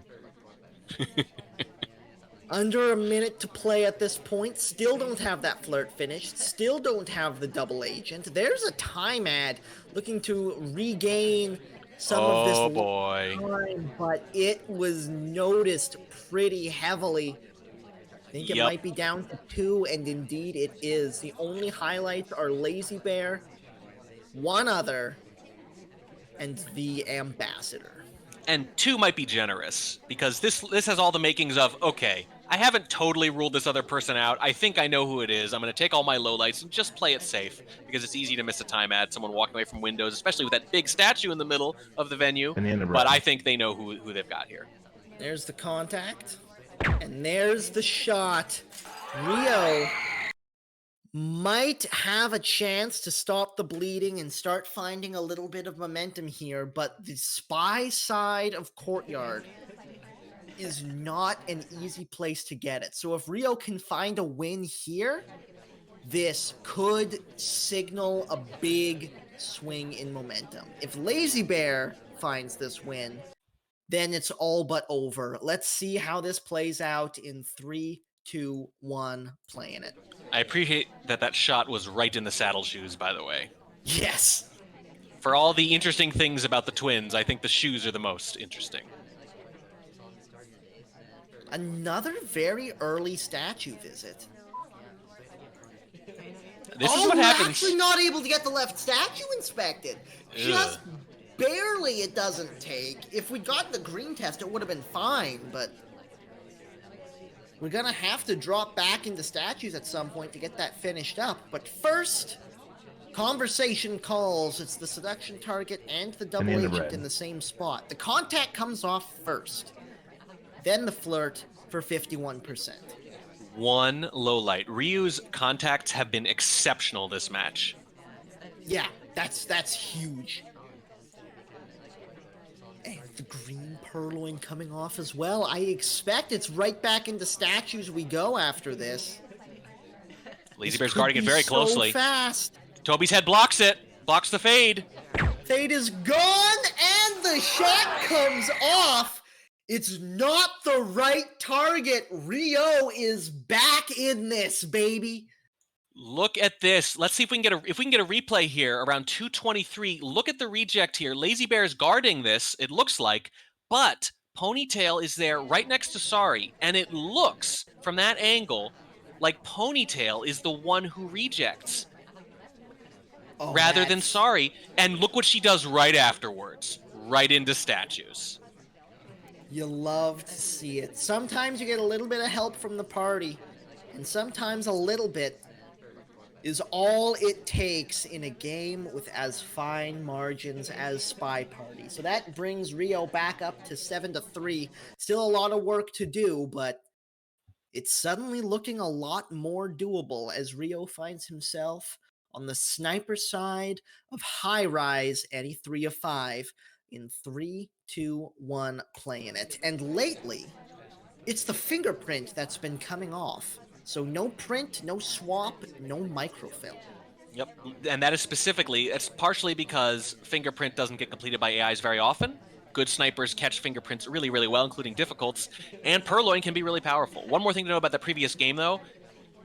Under a minute to play at this point. Still don't have that flirt finished. Still don't have the double agent. There's a time ad looking to regain some of this time, but it was noticed pretty heavily. I think it might be down to 2, and indeed it is. The only highlights are Lazybear, one other, and the ambassador. And 2 might be generous, because this has all the makings of, okay, I haven't totally ruled this other person out. I think I know who it is. I'm going to take all my lowlights and just play it safe, because it's easy to miss a time ad, someone walking away from windows, especially with that big statue in the middle of the venue. But I think they know who they've got here. There's the contact. And there's the shot. Ryooo might have a chance to stop the bleeding and start finding a little bit of momentum here, but the spy side of Courtyard is not an easy place to get it. So if Ryooo can find a win here, this could signal a big swing in momentum. If Lazybear finds this win, then it's all but over. Let's see how this plays out in 3, 2, 1, playing it. I appreciate that shot was right in the saddle shoes, by the way. Yes. For all the interesting things about the twins, I think the shoes are the most interesting. Another very early statue visit. This is what happens. We're actually not able to get the left statue inspected. Just barely it doesn't take. If we got the green test, it would have been fine, but we're gonna have to drop back into statues at some point to get that finished up. But first, conversation calls. It's the seduction target and the double agent in the same spot. The contact comes off first, then the flirt for 51%. One low light. Ryoo's contacts have been exceptional this match. Yeah, that's huge. And the green purloin coming off as well. I expect it's right back into statues we go after this. Lazybear's guarding it very closely. So fast. Toby's head blocks it. Blocks the fade. Fade is gone, and the shot comes off. It's not the right target. Ryooo is back in this, baby. Look at this. Let's see if we can get a replay here around 2:23. Look at the reject here. Lazybear is guarding this, it looks like, but Ponytail is there right next to Sorry, and it looks from that angle like Ponytail is the one who rejects. Oh, rather than that's sorry. And look what she does right afterwards. Right into statues. you love to see it. Sometimes you get a little bit of help from the party, and sometimes a little bit is all it takes in a game with as fine margins as SpyParty. So that brings Ryooo back up to 7-3. Still a lot of work to do, but it's suddenly looking a lot more doable as Ryooo finds himself on the sniper side of High Rise, and 3 of 5 in 3-2-1 playing it. And lately, it's the fingerprint that's been coming off. So no print, no swap, no microfilm. Yep. And that is specifically, it's partially because fingerprint doesn't get completed by AIs very often. Good snipers catch fingerprints really, really well, including difficults. And Purloin can be really powerful. One more thing to know about the previous game, though,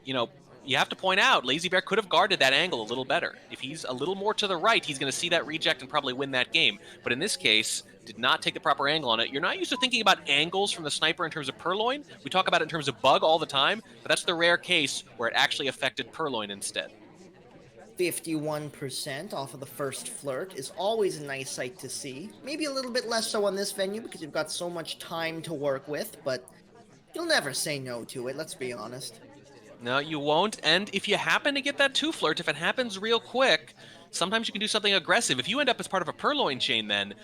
you have to point out, Lazybear could have guarded that angle a little better. If he's a little more to the right, he's going to see that reject and probably win that game. But in this case, did not take the proper angle on it. You're not used to thinking about angles from the sniper in terms of Purloin. We talk about it in terms of bug all the time, but that's the rare case where it actually affected Purloin instead. 51% off of the first flirt is always a nice sight to see. Maybe a little bit less so on this venue because you've got so much time to work with, but you'll never say no to it, let's be honest. No, you won't. And if you happen to get that 2-flirt, if it happens real quick, sometimes you can do something aggressive. If you end up as part of a Purloin chain, then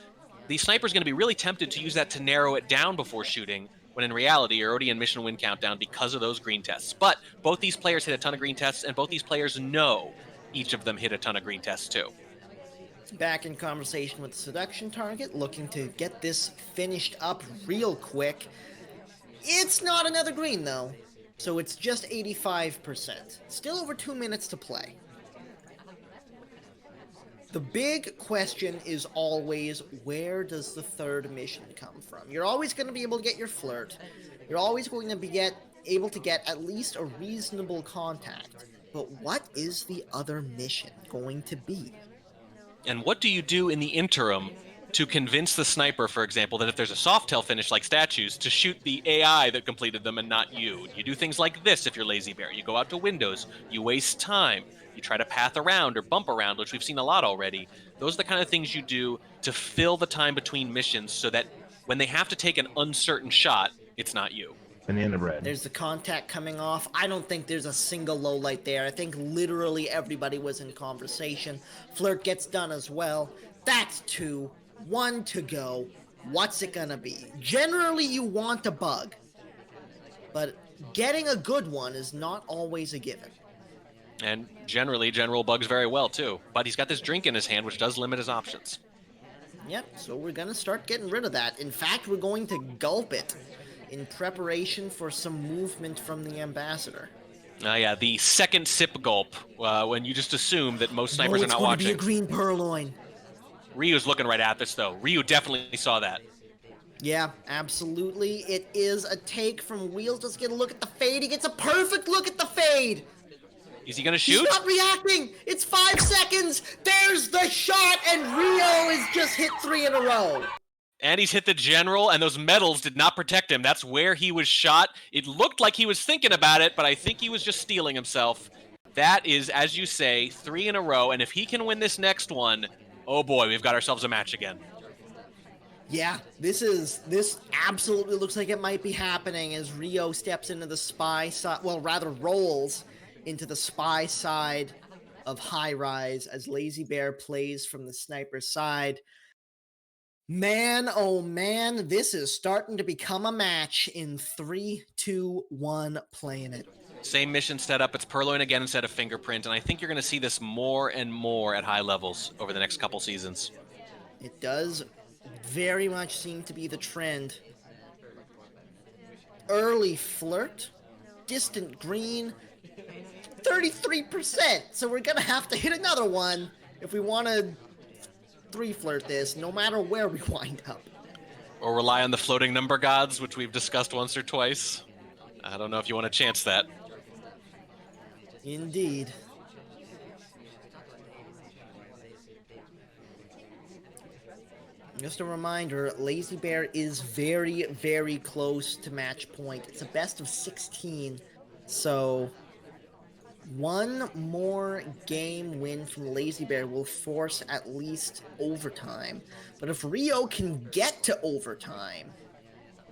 the sniper's going to be really tempted to use that to narrow it down before shooting, when in reality, you're already in mission win countdown because of those green tests. But both these players hit a ton of green tests, and both these players know each of them hit a ton of green tests too. Back in conversation with the seduction target, looking to get this finished up real quick. It's not another green, though, so it's just 85%. Still over 2 minutes to play. The big question is always, where does the third mission come from? You're always going to be able to get your flirt. You're always going to be able to get at least a reasonable contact. But what is the other mission going to be? And what do you do in the interim to convince the sniper, for example, that if there's a soft tail finish like statues, to shoot the AI that completed them and not you? You do things like this if you're Lazybear. You go out to windows, you waste time, you try to path around or bump around, which we've seen a lot already. Those are the kind of things you do to fill the time between missions so that when they have to take an uncertain shot, it's not you. Banana bread. There's the contact coming off. I don't think there's a single low light there. I think literally everybody was in conversation. Flirt gets done as well. That's 2. 1 to go. What's it gonna be? Generally, you want a bug, but getting a good one is not always a given. And generally, General bugs very well, too. But he's got this drink in his hand, which does limit his options. Yep, so we're gonna start getting rid of that. In fact, we're going to gulp it in preparation for some movement from the ambassador. Yeah, the second sip gulp, when you just assume that most snipers are not watching. It's going to be a green purloin. Ryoo's looking right at this, though. Ryooo definitely saw that. Yeah, absolutely. It is a take from Wheels. Let's get a look at the fade. He gets a perfect look at the fade. Is he going to shoot? He's not reacting. It's 5 seconds. There's the shot, and Ryooo has just hit 3 in a row. And he's hit the general, and those medals did not protect him. That's where he was shot. It looked like he was thinking about it, but I think he was just stealing himself. That is, as you say, 3 in a row, and if he can win this next one, oh boy, we've got ourselves a match again. Yeah, this absolutely looks like it might be happening as Ryooo steps into the spy side, well, rather rolls into the spy side of High Rise as Lazybear plays from the sniper side. Man, oh man, this is starting to become a match in 3-2-1 playing it. Same mission setup. It's Purloin again instead of Fingerprint, and I think you're going to see this more and more at high levels over the next couple seasons. It does very much seem to be the trend. Early flirt, distant green, 33%. So we're going to have to hit another one if we want to 3-flirt this, no matter where we wind up. Or rely on the floating number gods, which we've discussed once or twice. I don't know if you want to chance that. Indeed. Just a reminder, Lazybear is very, very close to match point. It's a best of 16, so One more game win from Lazybear will force at least overtime. But if Ryooo can get to overtime,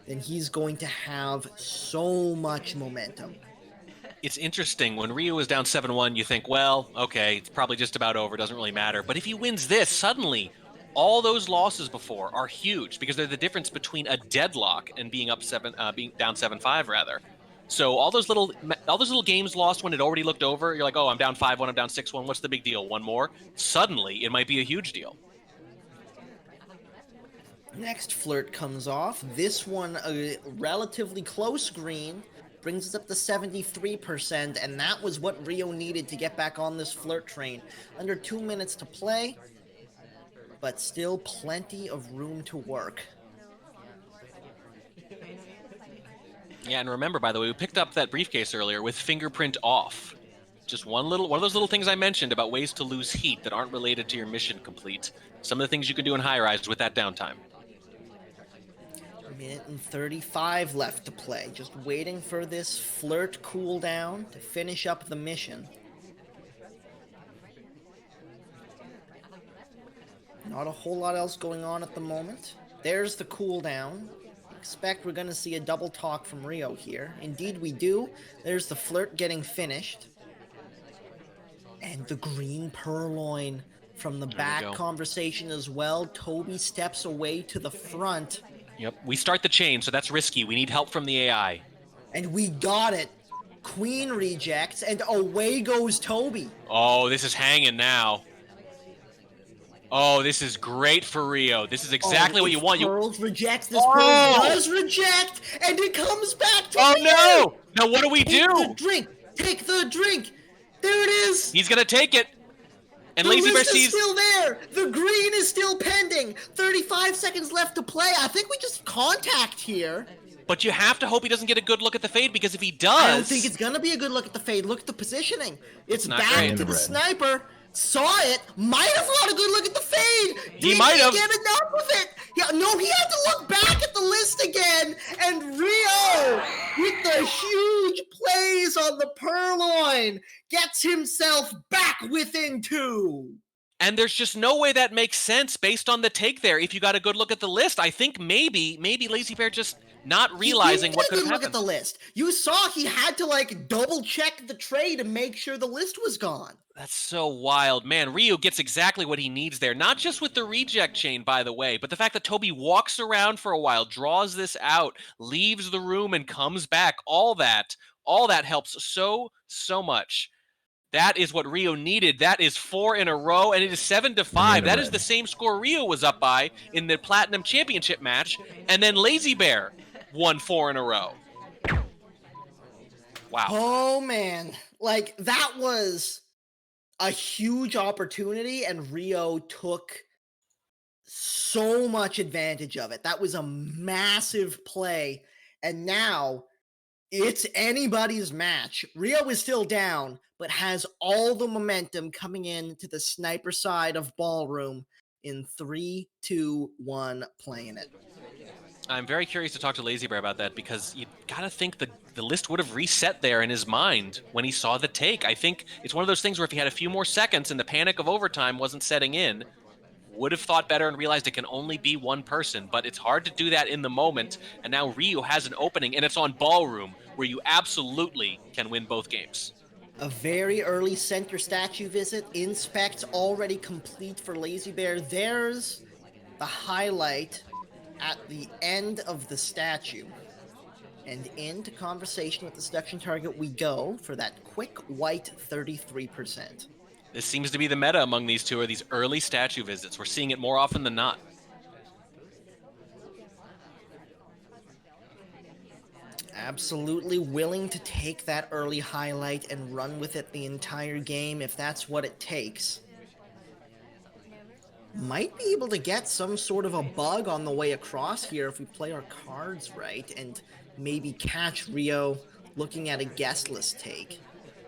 then he's going to have so much momentum. It's interesting. When Ryooo was down 7-1, you think, well, okay, it's probably just about over. Doesn't really matter. But if he wins this, suddenly all those losses before are huge because they're the difference between a deadlock and being being down 7-5 rather. So all those little games lost when it already looked over, you're like, oh, I'm down 5-1, I'm down 6-1. What's the big deal? One more. Suddenly, it might be a huge deal. Next flirt comes off. This one, a relatively close green, brings us up to 73%, and that was what Ryooo needed to get back on this flirt train. Under 2 minutes to play, but still plenty of room to work. Yeah, and remember, by the way, we picked up that briefcase earlier with fingerprint off. Just one of those little things I mentioned about ways to lose heat that aren't related to your mission complete. Some of the things you can do in high rise with that downtime. A minute and 35 left to play. Just waiting for this flirt cooldown to finish up the mission. Not a whole lot else going on at the moment. There's the cooldown. Expect we're going to see a double talk from Ryooo here. Indeed we do. There's the flirt getting finished. And the green purloin from the back conversation as well. Toby steps away to the front. Yep, we start the chain, so that's risky. We need help from the AI. And we got it. Queen rejects, and away goes Toby. Oh, this is hanging now. Oh, this is great for Ryooo. This is exactly what you want. Pearls rejects. This Pearl does reject, and it comes back to Ryooo. No! Now what do we do? Take the drink. Take the drink. There it is. He's gonna take it. And the Lazybear list sees. Is still there. The green is still pending. 35 seconds left to play. I think we just contact here. But you have to hope he doesn't get a good look at the fade, because if he does... I don't think it's gonna be a good look at the fade. Look at the positioning. It's back to the sniper. Saw it. Might have got a good look at the fade. He might have. Get enough of it. Yeah, no, he had to look back at the list again. And Ryooo, with the huge plays on the purloin, gets himself back within 2. And there's just no way that makes sense based on the take there. If you got a good look at the list, I think maybe Lazybear just not realizing what could have happened. Look at the list. You saw he had to like double check the tray to make sure the list was gone. That's so wild. Man, Ryooo gets exactly what he needs there. Not just with the reject chain, by the way, but the fact that Toby walks around for a while, draws this out, leaves the room and comes back. All that helps so much. That is what Ryooo needed. That is 4 in a row, and it is 7-5. That is the same score Ryooo was up by in the Platinum Championship match, and then Lazybear won 4 in a row. Wow. Oh, man. Like, that was a huge opportunity, and Ryooo took so much advantage of it. That was a massive play, and now it's anybody's match. Ryooo is still down, but has all the momentum coming in to the sniper side of Ballroom in 3, 2, 1, playing it. I'm very curious to talk to Lazybear about that, because you gotta think the list would have reset there in his mind when he saw the take. I think it's one of those things where if he had a few more seconds and the panic of overtime wasn't setting in, would have thought better and realized it can only be one person, but it's hard to do that in the moment, and now Ryooo has an opening, and it's on Ballroom, where you absolutely can win both games. A very early center statue visit. Inspect already complete for Lazybear. There's the highlight at the end of the statue. And into conversation with the seduction target we go for that quick white 33%. This seems to be the meta among these two, are these early statue visits. We're seeing it more often than not. Absolutely willing to take that early highlight and run with it the entire game if that's what it takes. Might be able to get some sort of a bug on the way across here if we play our cards right and maybe catch Ryooo looking at a guest list take.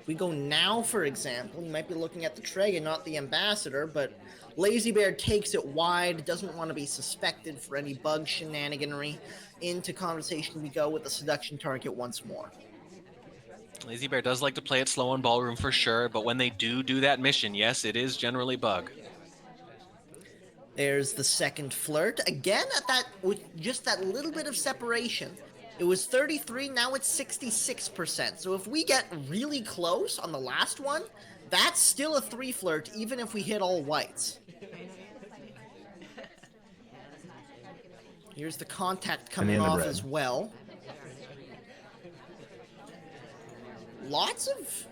If we go now, for example, you might be looking at the tray and not the ambassador, but Lazybear takes it wide, doesn't want to be suspected for any bug shenaniganry. Into conversation we go with the seduction target once more. Lazybear does like to play it slow on ballroom for sure, but when they do that mission, yes, it is generally bug. There's the second flirt. Again, at that, with just that little bit of separation. It was 33, now it's 66%. So if we get really close on the last one, that's still a 3 flirt, even if we hit all whites. Here's the contact coming off as well. Lots of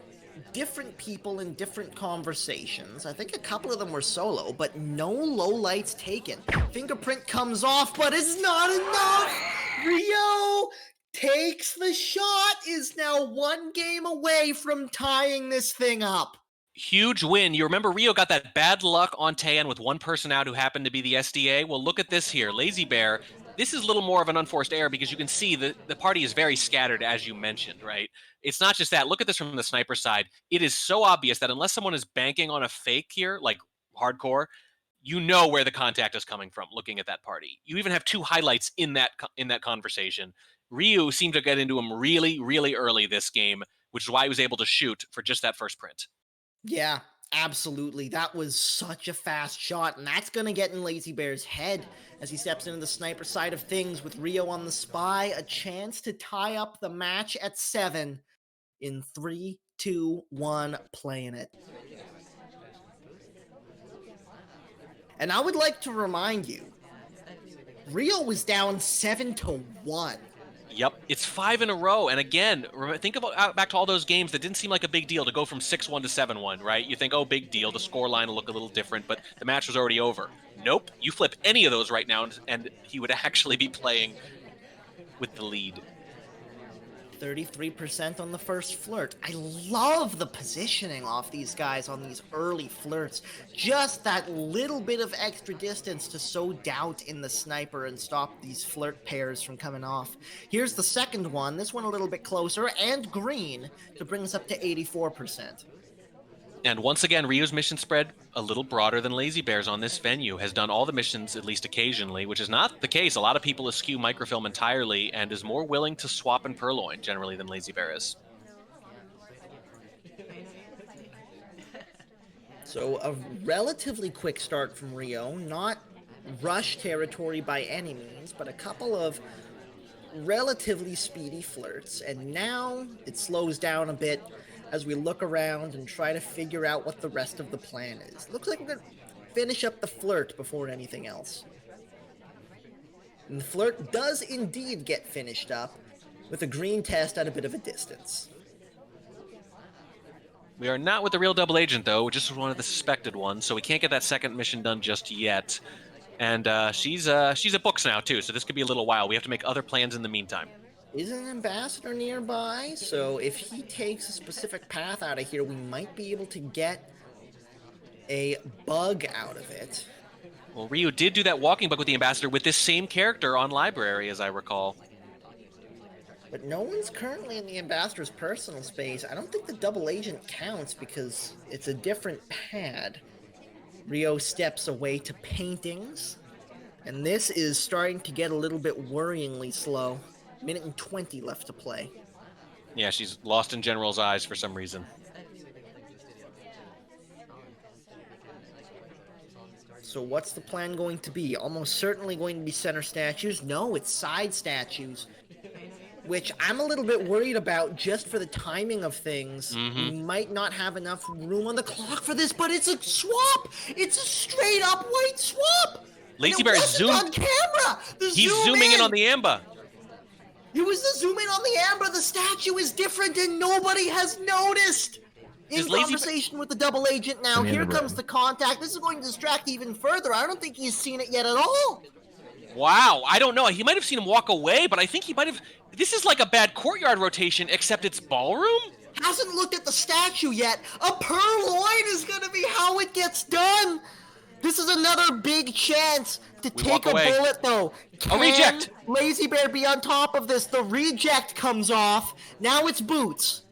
different people in different conversations. I think a couple of them were solo, but no low lights taken. Fingerprint comes off, but it's not enough! Ryooo takes the shot, is now 1 game away from tying this thing up. Huge win. You remember Ryooo got that bad luck on tayen with one person out who happened to be the SDA? Well, look at this here. Lazybear, this is a little more of an unforced error because you can see the party is very scattered, as you mentioned, right? It's not just that. Look at this from the sniper side. It is so obvious that unless someone is banking on a fake here, like hardcore, you know where the contact is coming from looking at that party. You even have 2 highlights in that conversation. Ryooo seemed to get into him really, really early this game, which is why he was able to shoot for just that first print. Yeah, absolutely. That was such a fast shot, and that's going to get in Lazybear's head as he steps into the sniper side of things with Ryooo on the spy. A chance to tie up the match at 7 in 3, 2, 1, playing it. And I would like to remind you, Ryooo was down 7-1. Yep, it's 5 in a row. And again, think about back to all those games that didn't seem like a big deal to go from 6-1 to 7-1, right? You think, oh, big deal, the scoreline will look a little different, but the match was already over. Nope, you flip any of those right now, and he would actually be playing with the lead. 33% on the first flirt. I love the positioning off these guys on these early flirts. Just that little bit of extra distance to sow doubt in the sniper and stop these flirt pairs from coming off. Here's the second one, this one a little bit closer, and green to bring us up to 84%. And once again, Ryoo's mission spread a little broader than Lazybear's on this venue, has done all the missions at least occasionally, which is not the case. A lot of people eschew microfilm entirely and is more willing to swap and purloin generally than Lazybear is. So a relatively quick start from Ryooo, not rush territory by any means, but a couple of relatively speedy flirts, and now it slows down a bit as we look around and try to figure out what the rest of the plan is. Looks like we're going to finish up the flirt before anything else. And the flirt does indeed get finished up with a green test at a bit of a distance. We are not with the real double agent, though, just one of the suspected ones, so we can't get that second mission done just yet. And she's at books now, too, so this could be a little while. We have to make other plans in the meantime. Is an ambassador nearby? So if he takes a specific path out of here, we might be able to get a bug out of it. Well, Ryooo did do that walking bug with the ambassador with this same character on library, as I recall. But no one's currently in the ambassador's personal space. I don't think the double agent counts because it's a different pad. Ryooo steps away to paintings, and this is starting to get a little bit worryingly slow. Minute and 20 left to play. Yeah, she's lost in General's eyes for some reason. So what's the plan going to be? Almost certainly going to be center statues. No, it's side statues, which I'm a little bit worried about just for the timing of things. We might not have enough room on the clock for this, but it's a swap! It's a straight up white swap! Lazybear is on camera! He's zooming in on the Amba. It was the zoom in on the Amber. The statue is different and nobody has noticed. In conversation with the double agent now. Here comes the contact. This is going to distract even further. I don't think he's seen it yet at all. Wow, I don't know. He might have seen him walk away, but I think he might have... This is like a bad courtyard rotation, except it's ballroom? Hasn't looked at the statue yet. A purloin is going to be how it gets done. This is another big chance to take a bullet, though. A reject! Lazybear be on top of this. The reject comes off. Now it's boots.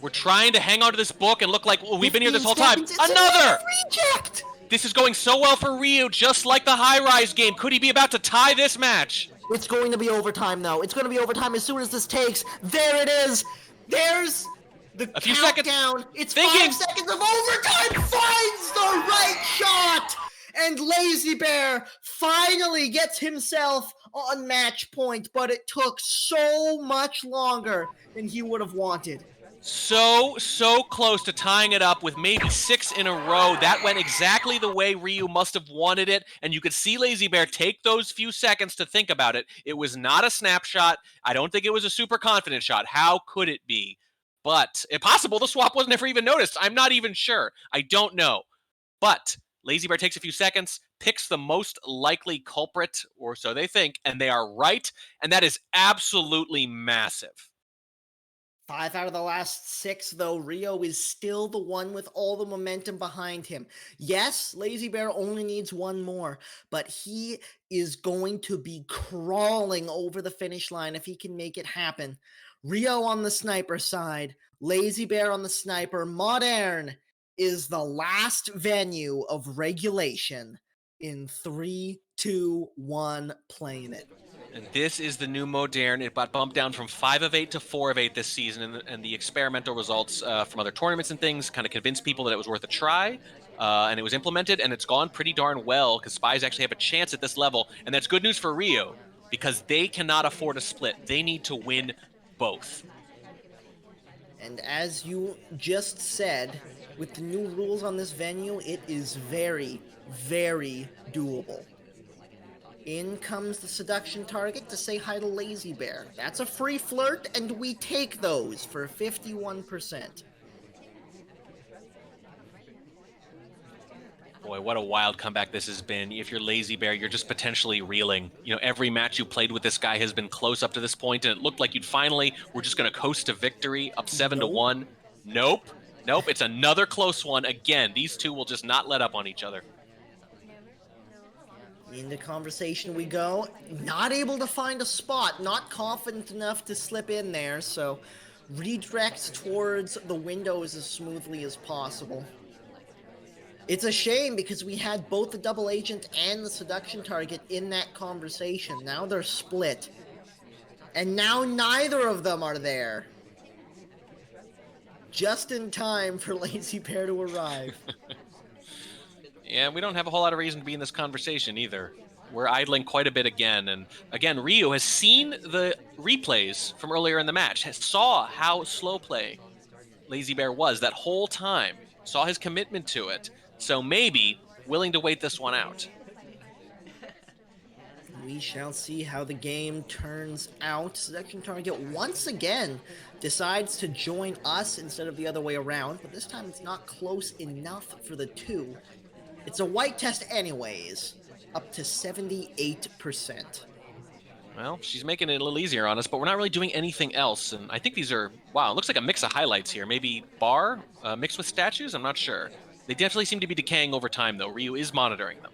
We're trying to hang on to this book and look like we've been here this whole time. Another! Reject! This is going so well for Ryooo, just like the high-rise game. Could he be about to tie this match? It's going to be overtime, though. It's going to be overtime as soon as this takes. There it is. There's the A few seconds. countdown. It's Thinking. 5 seconds of overtime. Finds the right shot. And Lazybear finally gets himself on match point, but it took so much longer than he would have wanted. So close to tying it up with maybe 6 in a row. That went exactly the way Ryooo must have wanted it, and you could see Lazybear take those few seconds to think about it. It was not a snapshot. I don't think it was a super confident shot. How could it be? But if possible, the swap wasn't ever even noticed. I'm not even sure. I don't know. But Lazybear takes a few seconds, picks the most likely culprit, or so they think, and they are right, and that is absolutely massive. 5 out of the last 6, though, Ryooo is still the one with all the momentum behind him. Yes, Lazybear only needs one more, but he is going to be crawling over the finish line if he can make it happen. Ryooo on the sniper side, Lazybear on the sniper. Modern is the last venue of regulation in 3, 2, 1, playing it. And this is the new Modern. It got bumped down from 5 of 8 to 4 of 8 this season, and the experimental results from other tournaments and things kind of convinced people that it was worth a try, and it was implemented, and it's gone pretty darn well, because Spies actually have a chance at this level, and that's good news for Ryooo, because they cannot afford a split. They need to win both. And as you just said, with the new rules on this venue, it is very, very doable. In comes the seduction target to say hi to Lazybear. That's a free flirt, and we take those for 51%. Boy, what a wild comeback this has been. If you're Lazybear, you're just potentially reeling. You know, every match you played with this guy has been close up to this point, and it looked like you'd finally were just going to coast to victory, up 7-1. Nope. It's another close one. Again, these two will just not let up on each other. Into conversation we go. Not able to find a spot. Not confident enough to slip in there, so redirect towards the windows as smoothly as possible. It's a shame because we had both the double agent and the seduction target in that conversation. Now they're split. And now neither of them are there. Just in time for Lazybear to arrive. Yeah, we don't have a whole lot of reason to be in this conversation either. We're idling quite a bit again, and again, Ryooo has seen the replays from earlier in the match, saw how slow play Lazybear was that whole time, saw his commitment to it, so maybe willing to wait this one out. We shall see how the game turns out. Seduction target once again decides to join us instead of the other way around, but this time it's not close enough for the two. It's a white test anyways, up to 78%. Well, she's making it a little easier on us, but we're not really doing anything else. And I think these are, wow, it looks like a mix of highlights here. Maybe bar mixed with statues? I'm not sure. They definitely seem to be decaying over time, though. Ryooo is monitoring them.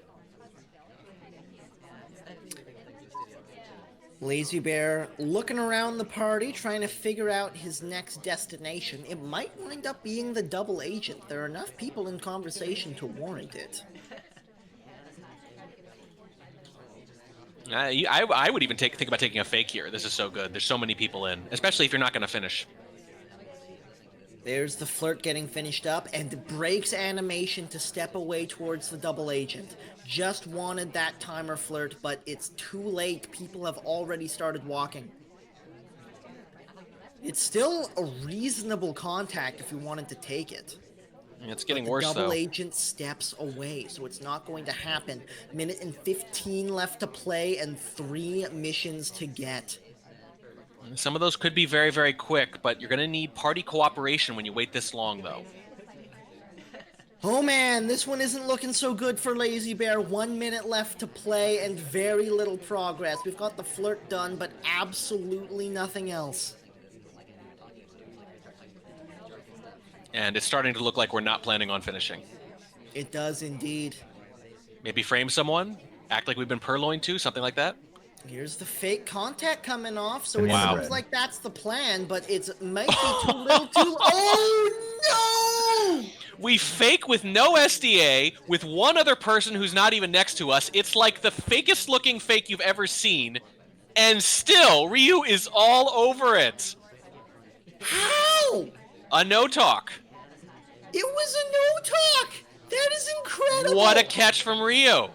Lazybear looking around the party, trying to figure out his next destination. It might wind up being the double agent. There are enough people in conversation to warrant it. I would even think about taking a fake here. This is so good. There's so many people in, especially if you're not going to finish. There's the flirt getting finished up, and the breaks animation to step away towards the double agent. Just wanted that timer flirt, but it's too late. People have already started walking. It's still a reasonable contact if you wanted to take it. It's getting but worse, the double though. agent steps away, so it's not going to happen. Minute and 15 left to play and 3 missions to get. Some of those could be very, very quick, but you're going to need party cooperation when you wait this long, though. Oh man, this one isn't looking so good for Lazybear. 1 minute left to play and very little progress. We've got the flirt done, but absolutely nothing else. And it's starting to look like we're not planning on finishing. It does indeed. Maybe frame someone, act like we've been purloined to, something like that. Here's the fake contact coming off, so it Wow. seems like that's the plan, but it might be too little too... Oh, no! We fake with no SDA, with one other person who's not even next to us. It's like the fakest looking fake you've ever seen, and still, Ryooo is all over it. How? A no talk. It was a no talk. That is incredible. What a catch from Ryooo.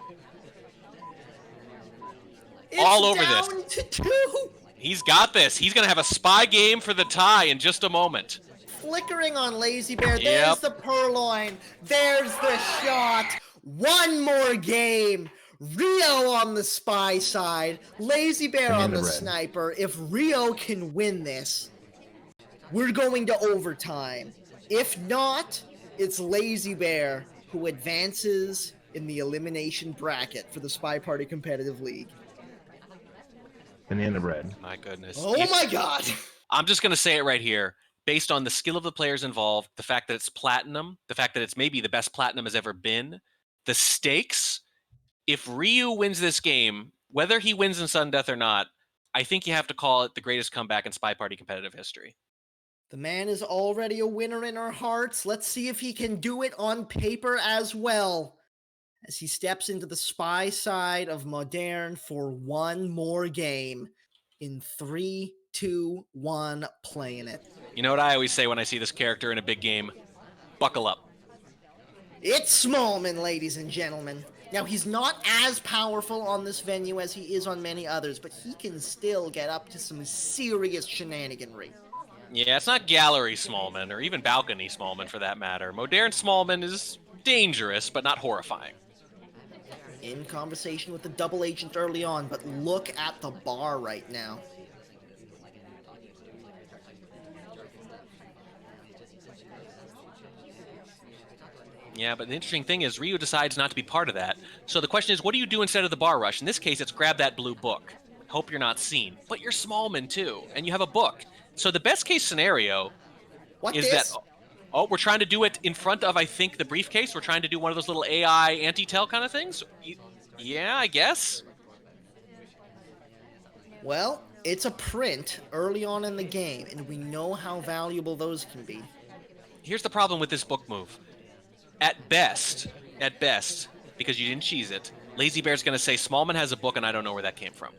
It's All over down this. to 2. He's got this. He's going to have a spy game for the tie in just a moment. Flickering on Lazybear. Yep. There's the purloin. There's the shot. One more game. Ryooo on the spy side. Lazybear on the sniper. If Ryooo can win this, we're going to overtime. If not, it's Lazybear who advances in the elimination bracket for the SpyParty Competitive League. Banana bread. My goodness. Oh my God. I'm just going to say it right here. Based on the skill of the players involved, the fact that it's platinum, the fact that it's maybe the best platinum has ever been, the stakes, if Ryooo wins this game, whether he wins in sudden death or not, I think you have to call it the greatest comeback in SpyParty competitive history. The man is already a winner in our hearts. Let's see if he can do it on paper as well, as he steps into the spy side of Modern for one more game in 3, 2, 1, playing it. You know what I always say when I see this character in a big game? Buckle up. It's Smallman, ladies and gentlemen. Now, he's not as powerful on this venue as he is on many others, but he can still get up to some serious shenaniganry. Yeah, it's not gallery Smallman, or even balcony Smallman for that matter. Modern Smallman is dangerous, but not horrifying. In conversation with the double agent early on, but look at the bar right now. Yeah, but the interesting thing is Ryooo decides not to be part of that. So the question is, what do you do instead of the bar rush? In this case, it's grab that blue book. Hope you're not seen. But you're Smallman, too, and you have a book. So the best case scenario is that... Oh, we're trying to do it in front of, I think, the briefcase. We're trying to do one of those little AI anti-tell kind of things. Yeah, I guess. Well, it's a print early on in the game, and we know how valuable those can be. Here's the problem with this book move. At best, because you didn't cheese it, Lazybear's going to say, Smallman has a book and I don't know where that came from.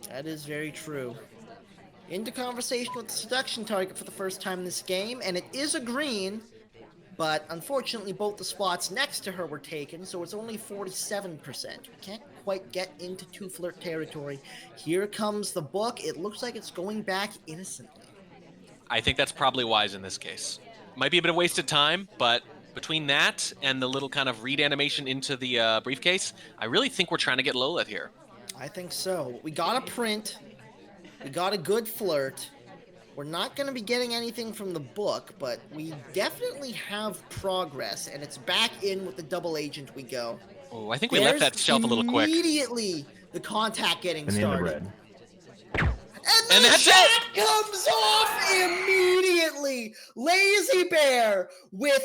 That is very true. Into conversation with the seduction target for the first time in this game, and it is a green, but unfortunately both the spots next to her were taken, so it's only 47%. We can't quite get into two flirt territory. Here comes the book. It looks like it's going back innocently. I think that's probably wise in this case. Might be a bit of wasted time, but between that and the little kind of read animation into the briefcase, I really think we're trying to get Lola here. I think so. We got a print. We got a good flirt. We're not going to be getting anything from the book, but we definitely have progress, and it's back in with the double agent we go. Oh, I think we left that shelf a little quick. Immediately, the contact getting started. And the shot comes off immediately. Lazybear, with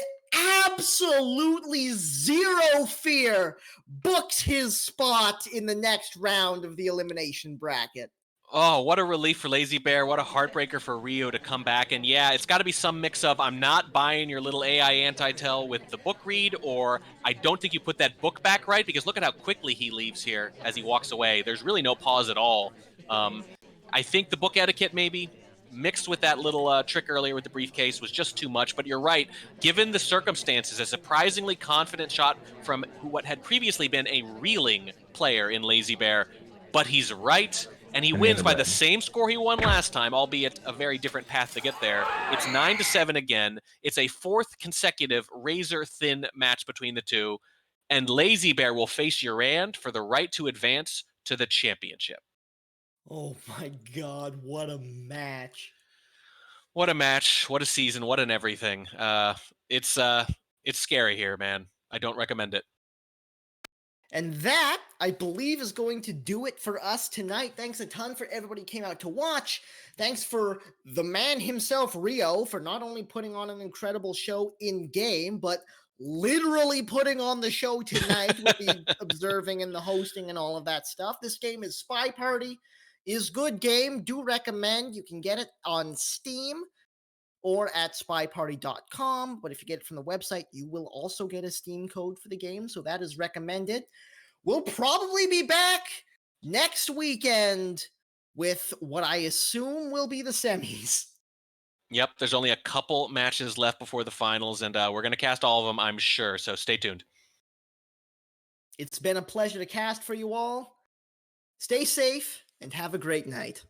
absolutely zero fear, books his spot in the next round of the elimination bracket. Oh, what a relief for Lazybear. What a heartbreaker for Ryooo to come back. And yeah, it's got to be some mix of I'm not buying your little AI anti-tell with the book read, or I don't think you put that book back right, because look at how quickly he leaves here as he walks away. There's really no pause at all. I think the book etiquette maybe mixed with that little trick earlier with the briefcase was just too much. But you're right. Given the circumstances, a surprisingly confident shot from what had previously been a reeling player in Lazybear. But he's right. And he wins by the same score he won last time, albeit a very different path to get there. It's 9-7 again. It's a fourth consecutive razor-thin match between the two. And Lazybear will face Urand for the right to advance to the championship. Oh my God, what a match. What a match. What a season. What an everything. It's scary here, man. I don't recommend it. And that, I believe, is going to do it for us tonight. Thanks a ton for everybody who came out to watch. Thanks for the man himself, Ryooo, for not only putting on an incredible show in-game, but literally putting on the show tonight with the observing and the hosting and all of that stuff. This game is SpyParty. Is good game. Do recommend. You can get it on Steam or at SpyParty.com. But if you get it from the website, you will also get a Steam code for the game. So that is recommended. We'll probably be back next weekend with what I assume will be the semis. Yep, there's only a couple matches left before the finals, and we're going to cast all of them, I'm sure. So stay tuned. It's been a pleasure to cast for you all. Stay safe and have a great night.